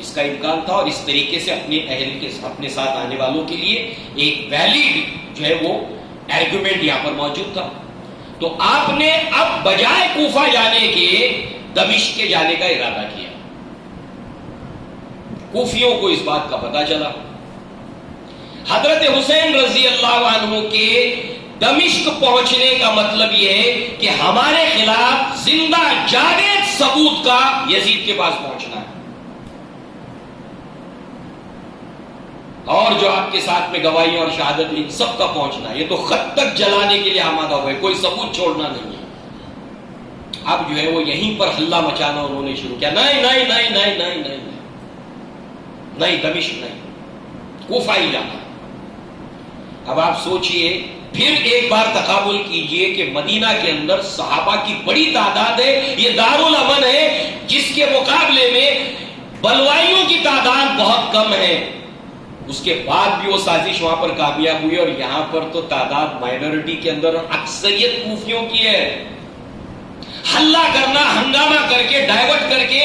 اس کا امکان تھا اور اس طریقے سے اپنے اہل کے اپنے ساتھ آنے والوں کے لیے ایک ویلڈ جو ہے وہ آرگومنٹ یہاں پر موجود تھا. تو آپ نے اب بجائے کوفہ جانے کے دمشق کے جانے کا ارادہ کیا. کوفیوں کو اس بات کا پتہ چلا. حضرت حسین رضی اللہ عنہ کے دمشق پہنچنے کا مطلب یہ ہے کہ ہمارے خلاف زندہ جاوید ثبوت کا یزید کے پاس پہنچنا ہے، اور جو آپ کے ساتھ میں گواہی اور شہادت ان سب کا پہنچنا ہے. یہ تو خط تک جلانے کے لیے آمادہ ہوئے، کوئی ثبوت چھوڑنا نہیں ہے. اب جو ہے وہ یہیں پر ہلہ مچانا انہوں نے شروع کیا. نہیں نہیں نہیں نہیں نہیں نہیں نہیں، دمشق نہیں، کوفہ ہی جانا. اب آپ سوچئے، پھر ایک بار تقابل کیجئے کہ مدینہ کے اندر صحابہ کی بڑی تعداد ہے، یہ دارالامن ہے، جس کے مقابلے میں بلوائیوں کی تعداد بہت کم ہے. اس کے بعد بھی وہ سازش وہاں پر کامیاب ہوئی، اور یہاں پر تو تعداد مائنورٹی کے اندر اکثریت کوفیوں کی ہے. حلہ کرنا، ہنگامہ کر کے، ڈائیورٹ کر کے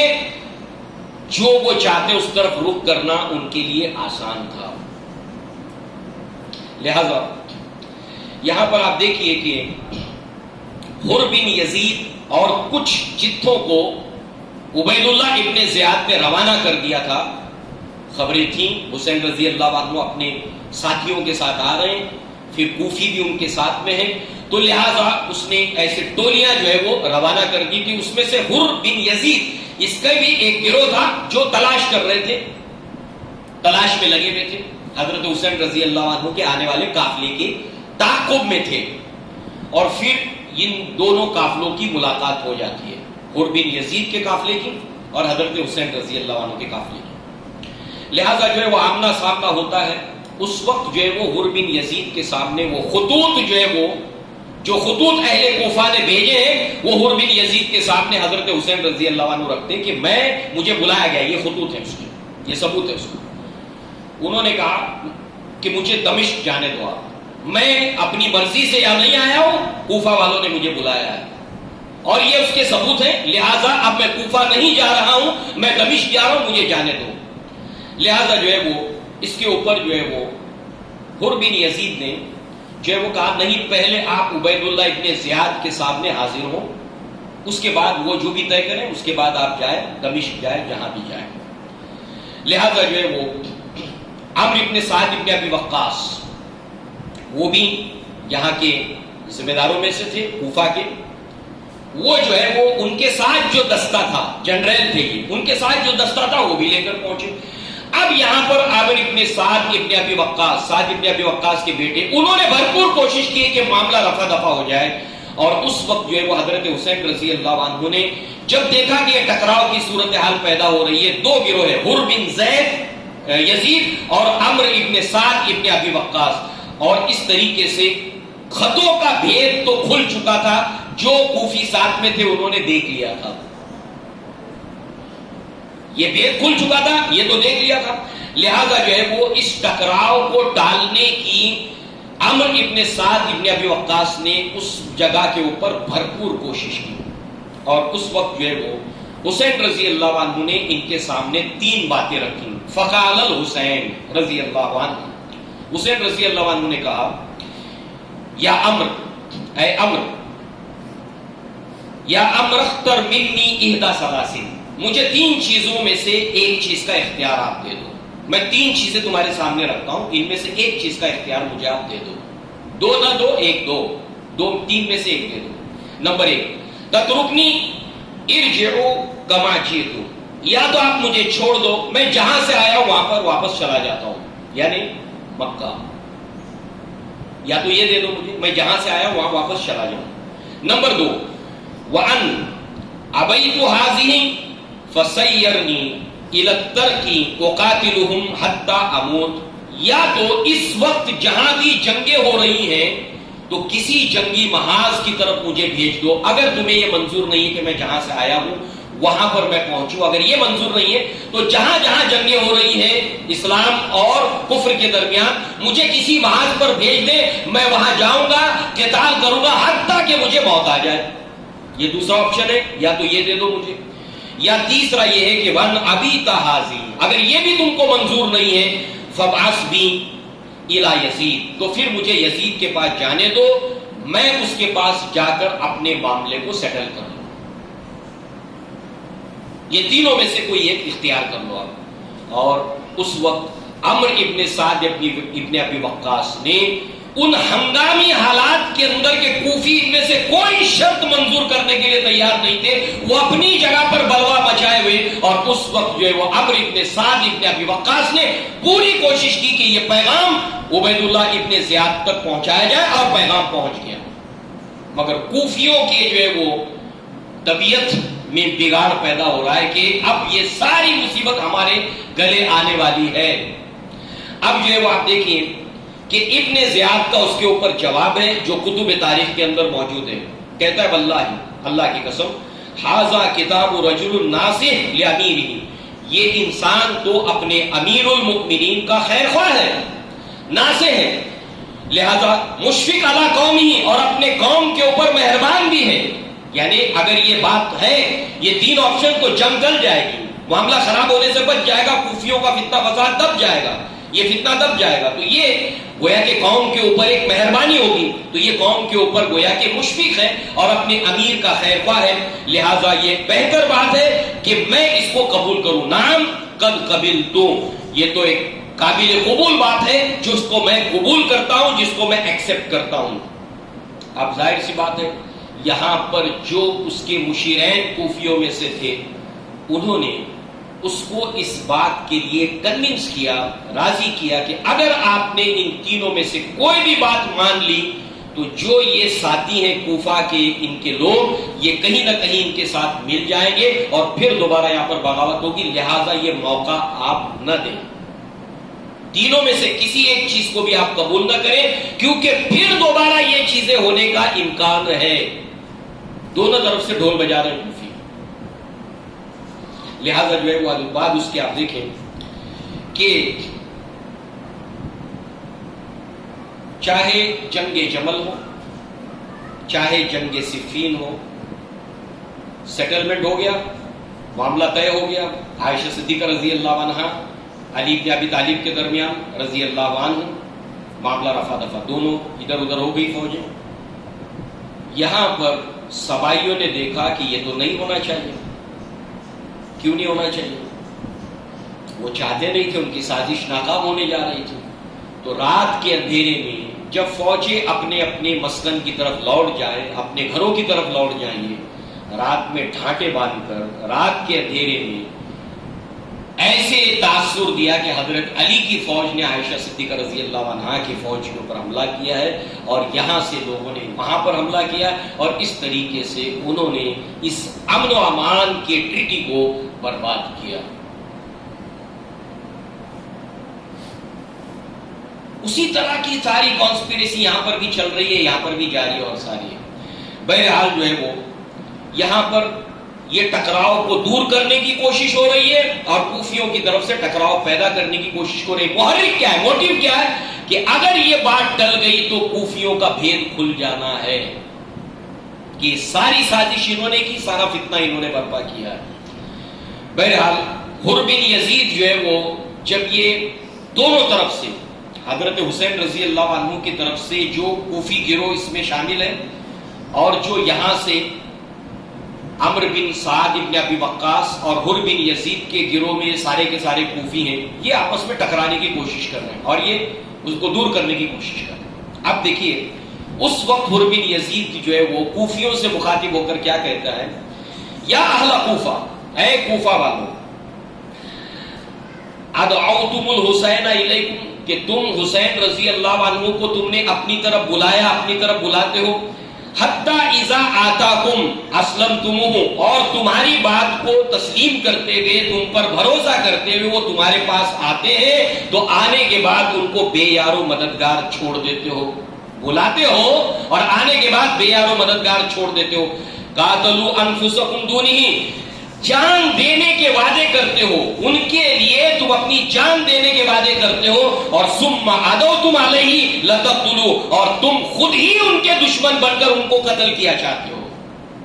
جو وہ چاہتے اس طرف رخ کرنا ان کے لیے آسان تھا. لہذا یہاں پر آپ دیکھیے کہ حر بن یزید اور کچھ جتھوں کو عبید اللہ ابن زیاد نے روانہ کر دیا تھا. خبریں تھیں حسین رضی اللہ عنہ اپنے ساتھیوں کے ساتھ آ رہے ہیں، پھر کوفی بھی ان کے ساتھ میں ہیں. تو لہٰذا اس نے ایسے ٹولیاں جو ہے وہ روانہ کر دی تھی. اس میں سے حر بن یزید، اس کا بھی ایک گروہ تھا جو تلاش کر رہے تھے، تلاش میں لگے ہوئے تھے. حضرت حسین رضی اللہ عنہ کے آنے والے قافلے کے تعاقب میں تھے. اور پھر ان دونوں قافلوں کی ملاقات ہو جاتی ہے، حر بن یزید کے قافلے کی اور حضرت حسین رضی اللہ عنہ کے قافلے کی. لہذا جو ہے وہ آمنا سامنا ہوتا ہے. اس وقت جو ہے وہ حر بن یزید کے سامنے وہ خطوط جو ہے وہ جو خطوط اہل کوفہ نے بھیجے ہیں وہ حر بن یزید کے سامنے حضرت حسین رضی اللہ عنہ رکھتے کہ مجھے بلایا گیا، یہ خطوط ہیں اس کے، یہ ثبوت ہے اس کا. انہوں نے کہا کہ مجھے دمشق جانے دو آپ، میں اپنی مرضی سے یہاں نہیں آیا ہوں، کوفہ والوں نے مجھے بلایا ہے اور یہ اس کے ثبوت ہیں. لہٰذا اب میں کوفہ نہیں جا رہا ہوں، میں دمشق جا رہا ہوں، مجھے جانے دو. لہٰذا جو ہے وہ اس کے اوپر جو ہے وہ حر بن یزید نے جو ہے وہ کہا نہیں، پہلے آپ عبید اللہ ابن زیاد کے سامنے حاضر ہوں، اس کے بعد وہ جو بھی طے کریں اس کے بعد آپ جائیں، دمشق جائیں، جہاں بھی جائیں. لہذا جو ہے وہ عمرو ابن سعد ابن ابی وقاص، وہ بھی یہاں کے ذمہ داروں میں سے تھے کوفہ کے، وہ جو ہے وہ ان کے ساتھ جو دستہ تھا، جنرل تھے یہ، ان کے ساتھ جو دستہ تھا وہ بھی لے کر پہنچے. اب یہاں پر عامر ابن سعد ابن ابی وقاص، سعد ابن ابی وقاص کے بیٹے، انہوں نے بھرپور کوشش کی کہ معاملہ رفع دفع ہو جائے. اور اس وقت جو ہے وہ حضرت حسین رضی اللہ عنہ نے جب دیکھا کہ یہ ٹکراؤ کی صورتحال پیدا ہو رہی ہے، دو گروہ ہے، حر بن یزید اور عمرو ابن سعد ابن ابی وقاص، اور اس طریقے سے خطوں کا بھید تو کھل چکا تھا، جو کوفی ساتھ میں تھے انہوں نے دیکھ لیا تھا، یہ بھید کھل چکا تھا، یہ تو دیکھ لیا تھا. لہذا جو ہے وہ اس ٹکراؤ کو ٹالنے کی عمرو ابن سعد ابن ابی وقاص نے اس جگہ کے اوپر بھرپور کوشش کی. اور اس وقت جو ہے وہ حسین رضی اللہ عنہ نے ان کے سامنے تین باتیں رکھی. فقال الحسین رضی اللہ عنہ، حسین رضی اللہ عنہ نے کہا یا عمرو، اے عمرو، یا عمرو اختر منی احدی ثلاث، مجھے تین چیزوں میں سے ایک چیز کا اختیار آپ دے دو. میں تین چیزیں تمہارے سامنے رکھتا ہوں، ان میں سے ایک چیز کا اختیار مجھے آپ دے دو. دو نہ دو، ایک دو، تین میں سے ایک دے دو. نمبر ایک، تترکنی ارجعوا کما جئت، یا تو آپ مجھے چھوڑ دو، میں جہاں سے آیا ہوں وہاں پر واپس چلا جاتا ہوں، یعنی مکہ. یا تو یہ دے دو مجھے، میں جہاں سے آیا ہوں وہاں واپس چلا جاؤں. نمبر دو، وَأَنْ أَبَيْتُ هَذِهِ فَسَيَّرْنِي إِلَى التَّرْكِ أُقَاتِلُهُمْ حَتَّى أَمُوتَ، یا تو اس وقت جہاں بھی جنگیں ہو رہی ہیں تو کسی جنگی محاذ کی طرف مجھے بھیج دو. اگر تمہیں یہ منظور نہیں ہے کہ میں جہاں سے آیا ہوں وہاں پر میں پہنچوں، اگر یہ منظور نہیں ہے تو جہاں جہاں جنگیں ہو رہی ہیں اسلام اور کفر کے درمیان، مجھے کسی محاذ پر بھیج دے، میں وہاں جاؤں گا، قتال کروں گا حتیٰ کہ مجھے موت آ جائے. یہ دوسرا آپشن ہے، یا تو یہ دے دو مجھے، یا تیسرا یہ ہے کہ ون ابی تہازی، اگر یہ بھی تم کو منظور نہیں ہے، فبعث بی الی یزید، تو پھر مجھے یزید کے پاس جانے دو، میں اس کے پاس جا کر اپنے معاملے کو سیٹل کر لوں. یہ تینوں میں سے کوئی ایک اختیار کر لو آپ. اور اس وقت عمرو ابن سعد ابن ابی وقاص نے ان ہنگامی حالات کے اندر کے کوفی میں سے کوئی شرط منظور کرنے کے لیے تیار نہیں تھے، وہ اپنی جگہ پر بلوا مچائے ہوئے. اور اس وقت جو ہے وہ عمرو ابن سعد ابن ابی وقاص نے پوری کوشش کی کہ یہ پیغام عبید اللہ ابن زیاد تک پہنچایا جائے، اور پیغام پہنچ گیا. مگر کوفیوں کے جو ہے وہ طبیعت میں بگاڑ پیدا ہو رہا ہے کہ اب یہ ساری مصیبت ہمارے گلے آنے والی ہے. اب جو ہے وہ آپ دیکھیے کہ ابن زیاد کا اس کے اوپر جواب ہے جو کتب تاریخ کے اندر موجود ہے. کہتا ہے واللہ، اللہ کی قسم، ھذا کتاب رجل ناصح لامیرہ، یہ انسان تو اپنے امیر المؤمنین کا خیر خواہ ہے، ناصح ہے، لہذا مشفق علی قومہ، اور اپنے قوم کے اوپر مہربان بھی ہے. یعنی اگر یہ بات ہے، یہ تین آپشن تو جنگ ٹل جائے گی، معاملہ خراب ہونے سے بچ جائے گا، کوفیوں کا فتنہ فساد دب جائے گا، یہ فتنہ دب جائے گا. تو یہ گویا کہ قوم کے اوپر ایک مہربانی ہوگی، تو یہ قوم کے اوپر گویا کہ مشفق ہے اور اپنے امیر کا خیر خواہ ہے، لہذا یہ بہتر بات ہے کہ میں اس کو قبول کروں. نام قد قبلتو، یہ تو ایک قابل قبول بات ہے جس کو میں قبول کرتا ہوں، جس کو میں ایکسپٹ کرتا ہوں. اب ظاہر سی بات ہے یہاں پر جو اس کے مشیرین کوفیوں میں سے تھے انہوں نے اس کو اس بات کے لیے کنونس کیا، راضی کیا کہ اگر آپ نے ان تینوں میں سے کوئی بھی بات مان لی تو جو یہ ساتھی ہیں کوفہ کے ان کے لوگ یہ کہیں نہ کہیں ان کے ساتھ مل جائیں گے اور پھر دوبارہ یہاں پر بغاوت ہوگی، لہٰذا یہ موقع آپ نہ دیں، تینوں میں سے کسی ایک چیز کو بھی آپ قبول نہ کریں کیونکہ پھر دوبارہ یہ چیزیں ہونے کا امکان ہے۔ دونوں طرف سے ڈھول بجا رہے ہیں کوفی، لہذا جو ہے وہ بعد اس کے آپ دیکھیں کہ چاہے جنگ جمل ہو، چاہے جنگ صفین ہو، سیٹلمنٹ ہو گیا، معاملہ طے ہو گیا، عائشہ صدیقہ رضی اللہ عنہا علی بن ابی طالب کے درمیان رضی اللہ عنہ، معاملہ رفع دفع، دونوں ادھر ادھر ہو گئی فوجیں۔ یہاں پر سبائیوں نے دیکھا کہ یہ تو نہیں ہونا چاہیے۔ کیوں نہیں ہونا چاہیے؟ وہ چاہتے نہیں تھے، ان کی سازش ناکام ہونے جا رہی تھی۔ تو رات کے اندھیرے میں جب فوجیں اپنے اپنے مسکن کی طرف لوٹ جائیں، اپنے گھروں کی طرف لوٹ جائیں گے، رات میں ڈھانٹے باندھ کر رات کے اندھیرے میں ایسے تاثر دیا کہ حضرت علی کی فوج نے عائشہ صدیقہ رضی اللہ عنہا کی فوج کے اوپر حملہ کیا ہے اور یہاں سے لوگوں نے وہاں پر حملہ کیا اور اس طریقے سے انہوں نے اس امن و امان کے ٹریٹی کو برباد کیا۔ اسی طرح کی ساری کانسپیریسی یہاں پر بھی چل رہی ہے، یہاں پر بھی جاری اور ساری ہے۔ بہرحال جو ہے وہ یہاں پر یہ ٹکراؤ کو دور کرنے کی کوشش ہو رہی ہے اور کوفیوں کی طرف سے ٹکراؤ پیدا کرنے کی کوشش ہو رہی ہے۔ محرک کیا ہے، موٹیو کیا ہے کہ اگر یہ بات ٹل گئی تو کوفیوں کا بھید کھل جانا ہے کہ ساری سازش انہوں نے کی، سارا فتنہ انہوں نے برپا کیا ہے۔ بہرحال حر بن یزید جو ہے وہ جب یہ دونوں طرف سے حضرت حسین رضی اللہ عنہ کی طرف سے جو کوفی گروہ اس میں شامل ہے اور جو یہاں سے عمرو بن سعد ابن ابی وقاص اور حر بن یزید کے گروہ میں سارے کے سارے کوفی ہیں، یہ آپس میں ٹکرانے کی کوشش کر رہے ہیں اور یہ اس کو دور کرنے کی کوشش کر رہے ہیں۔ اب دیکھیے اس وقت حر بن یزید جو ہے وہ کوفیوں سے مخاطب ہو کر کیا کہتا ہے، یا اہل کوفہ، اے کوفہ والوں، ادعوتم الحسین الیکم، کہ تم حسین رضی اللہ عنہ کو تم نے اپنی طرف بلایا، اپنی طرف بلاتے ہو، حتی اذا آتاکم اسلمتموہ، اور تمہاری بات کو تسلیم کرتے ہوئے، تم پر بھروسہ کرتے ہوئے وہ تمہارے پاس آتے ہیں تو آنے کے بعد ان کو بے یار و مددگار چھوڑ دیتے ہو، بلاتے ہو اور آنے کے بعد بے یار و مددگار چھوڑ دیتے ہو۔ قاتلوا انفسکم دونہی، جان دینے کے وعدے کرتے ہو، ان کے لیے تم اپنی جان دینے کے وعدے کرتے ہو، اور ثم عدوتم علیہ لتقتلوا، اور تم خود ہی ان کے دشمن بن کر ان کو قتل کیا چاہتے ہو۔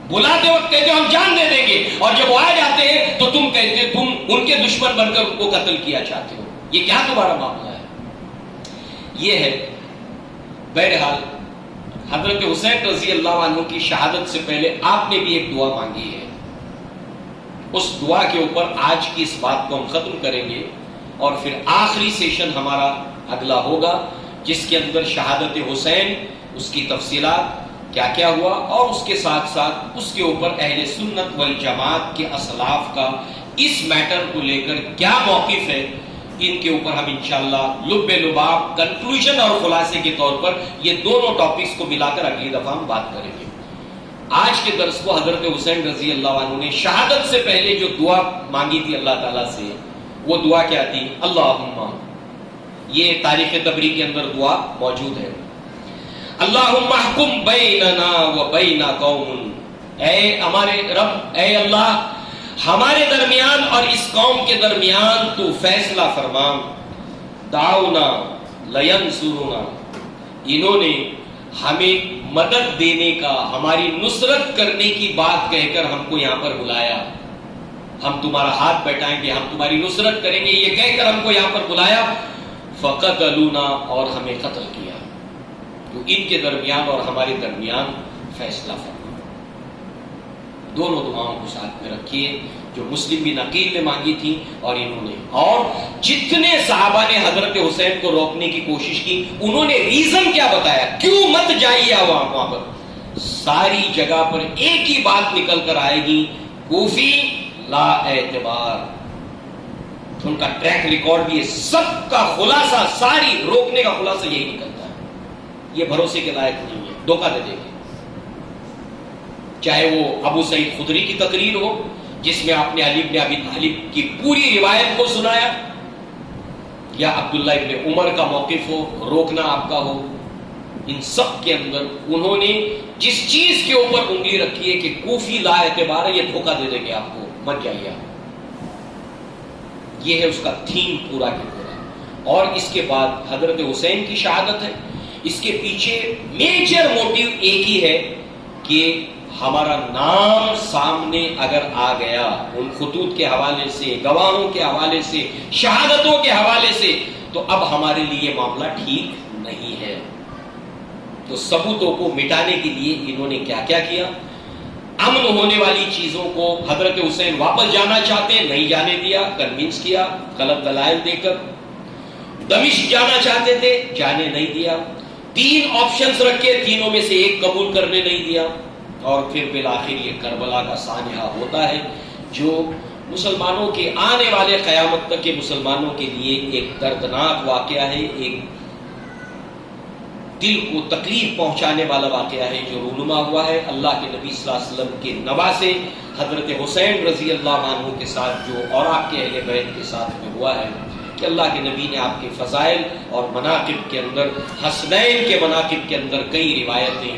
بلاتے وقت کہتے ہو ہم جان دے دیں گے اور جب وہ آ جاتے ہیں تو تم کہتے تم ان کے دشمن بن کر ان کو قتل کیا چاہتے ہو۔ یہ کیا تمہارا معاملہ ہے؟ یہ ہے بہرحال حضرت حسین رضی اللہ عنہ کی شہادت سے پہلے آپ نے بھی ایک دعا مانگی ہے، اس دعا کے اوپر آج کی اس بات کو ہم ختم کریں گے اور پھر آخری سیشن ہمارا اگلا ہوگا جس کے اندر شہادت حسین، اس کی تفصیلات کیا کیا ہوا اور اس کے ساتھ ساتھ اس کے اوپر اہل سنت والجماعت کے اسلاف کا اس میٹر کو لے کر کیا موقف ہے، ان کے اوپر ہم انشاءاللہ لب لباب کنکلوژن اور خلاصے کے طور پر یہ دونوں ٹاپکس کو ملا کر اگلی دفعہ ہم بات کریں گے۔ آج کے درس کو حضرت حسین رضی اللہ عنہ نے شہادت سے پہلے جو دعا مانگی تھی اللہ تعالیٰ سے، وہ دعا کیا تھی؟ اللہم، یہ تاریخ تبری کے اندر دعا موجود ہے، اللہم احکم بیننا و بین قوم، اے ہمارے رب، اے اللہ ہمارے درمیان اور اس قوم کے درمیان تو فیصلہ فرما، دعونا لینصرنا، انہوں نے ہمیں مدد دینے کا، ہماری نصرت کرنے کی بات کہہ کر ہم کو یہاں پر بلایا، ہم تمہارا ہاتھ بیٹھائیں گے، ہم تمہاری نصرت کریں گے، یہ کہہ کر ہم کو یہاں پر بلایا، فقتلونا، اور ہمیں قتل کیا، تو ان کے درمیان اور ہمارے درمیان فیصلہ فرما۔ دونوں دعاؤں کو ساتھ میں رکھیے جو مسلم بن عقیل نے مانگی تھی اور انہوں نے، اور جتنے صحابہ نے حضرت حسین کو روکنے کی کوشش کی انہوں نے ریزن کیا بتایا، کیوں مت جائیے وہاں پر، ساری جگہ پر ایک ہی بات نکل کر آئے گی، کوفی لا اعتبار. ان کا ٹریک ریکارڈ بھی ہے، سب کا خلاصہ، ساری روکنے کا خلاصہ یہی نکلتا ہے. یہ بھروسے کے لائق نہیں ہے، دھوکہ دے دیں گے. چاہے وہ ابو سعید خدری کی تقریر ہو جس میں آپ نے علی بن ابی طالب کی پوری روایت کو سنایا، یا عبداللہ ابن عمر کا موقف ہو، روکنا آپ کا ہو، ان سب کے اندر انہوں نے جس چیز کے اوپر انگلی رکھی ہے کہ کوفی لا اعتبار ہے، یہ دھوکہ دے دیں گے آپ کو، مت جائیے آپ. یہ ہے اس کا تھیم پورا کے پورا. اور اس کے بعد حضرت حسین کی شہادت ہے. اس کے پیچھے میجر موٹیو ایک ہی ہے کہ ہمارا نام سامنے اگر آ گیا ان خطوط کے حوالے سے، گواہوں کے حوالے سے، شہادتوں کے حوالے سے، تو اب ہمارے لیے معاملہ ٹھیک نہیں ہے. تو ثبوتوں کو مٹانے کے لیے انہوں نے کیا کیا کیا؟ امن ہونے والی چیزوں کو حضرت حسین واپس جانا چاہتے، نہیں جانے دیا، کنونس کیا غلط دلائل دے کر. دمشق جانا چاہتے تھے، جانے نہیں دیا. 3 آپشنز رکھے، تینوں میں سے ایک قبول کرنے نہیں دیا. اور پھر بالآخر یہ کربلا کا سانحہ ہوتا ہے جو مسلمانوں کے آنے والے قیامت تک کے مسلمانوں کے لیے ایک دردناک واقعہ ہے، ایک دل کو تکلیف پہنچانے والا واقعہ ہے جو رونما ہوا ہے اللہ کے نبی صلی اللہ علیہ وسلم کے نواسے حضرت حسین رضی اللہ عنہ کے ساتھ جو اور آپ کے اہل بیت کے ساتھ میں ہوا ہے کہ اللہ کے نبی نے آپ کے فضائل اور مناقب کے اندر، حسنین کے مناقب کے اندر کئی روایتیں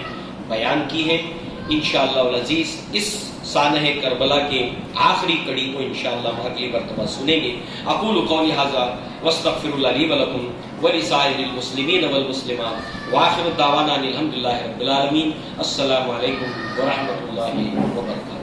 بیان کی ہیں. انشاءاللہ العزیز اس سانحہ کربلا کے آخری کڑی کو انشاءاللہ ہم اگلی مرتبہ سنیں گے. اقول قولی ھذا واستغفر اللہ لی ولکم ولسائر المسلمین والمسلمات وآخر دعوانا الحمدللہ رب العالمین. السلام علیکم ورحمۃ اللہ وبرکاتہ.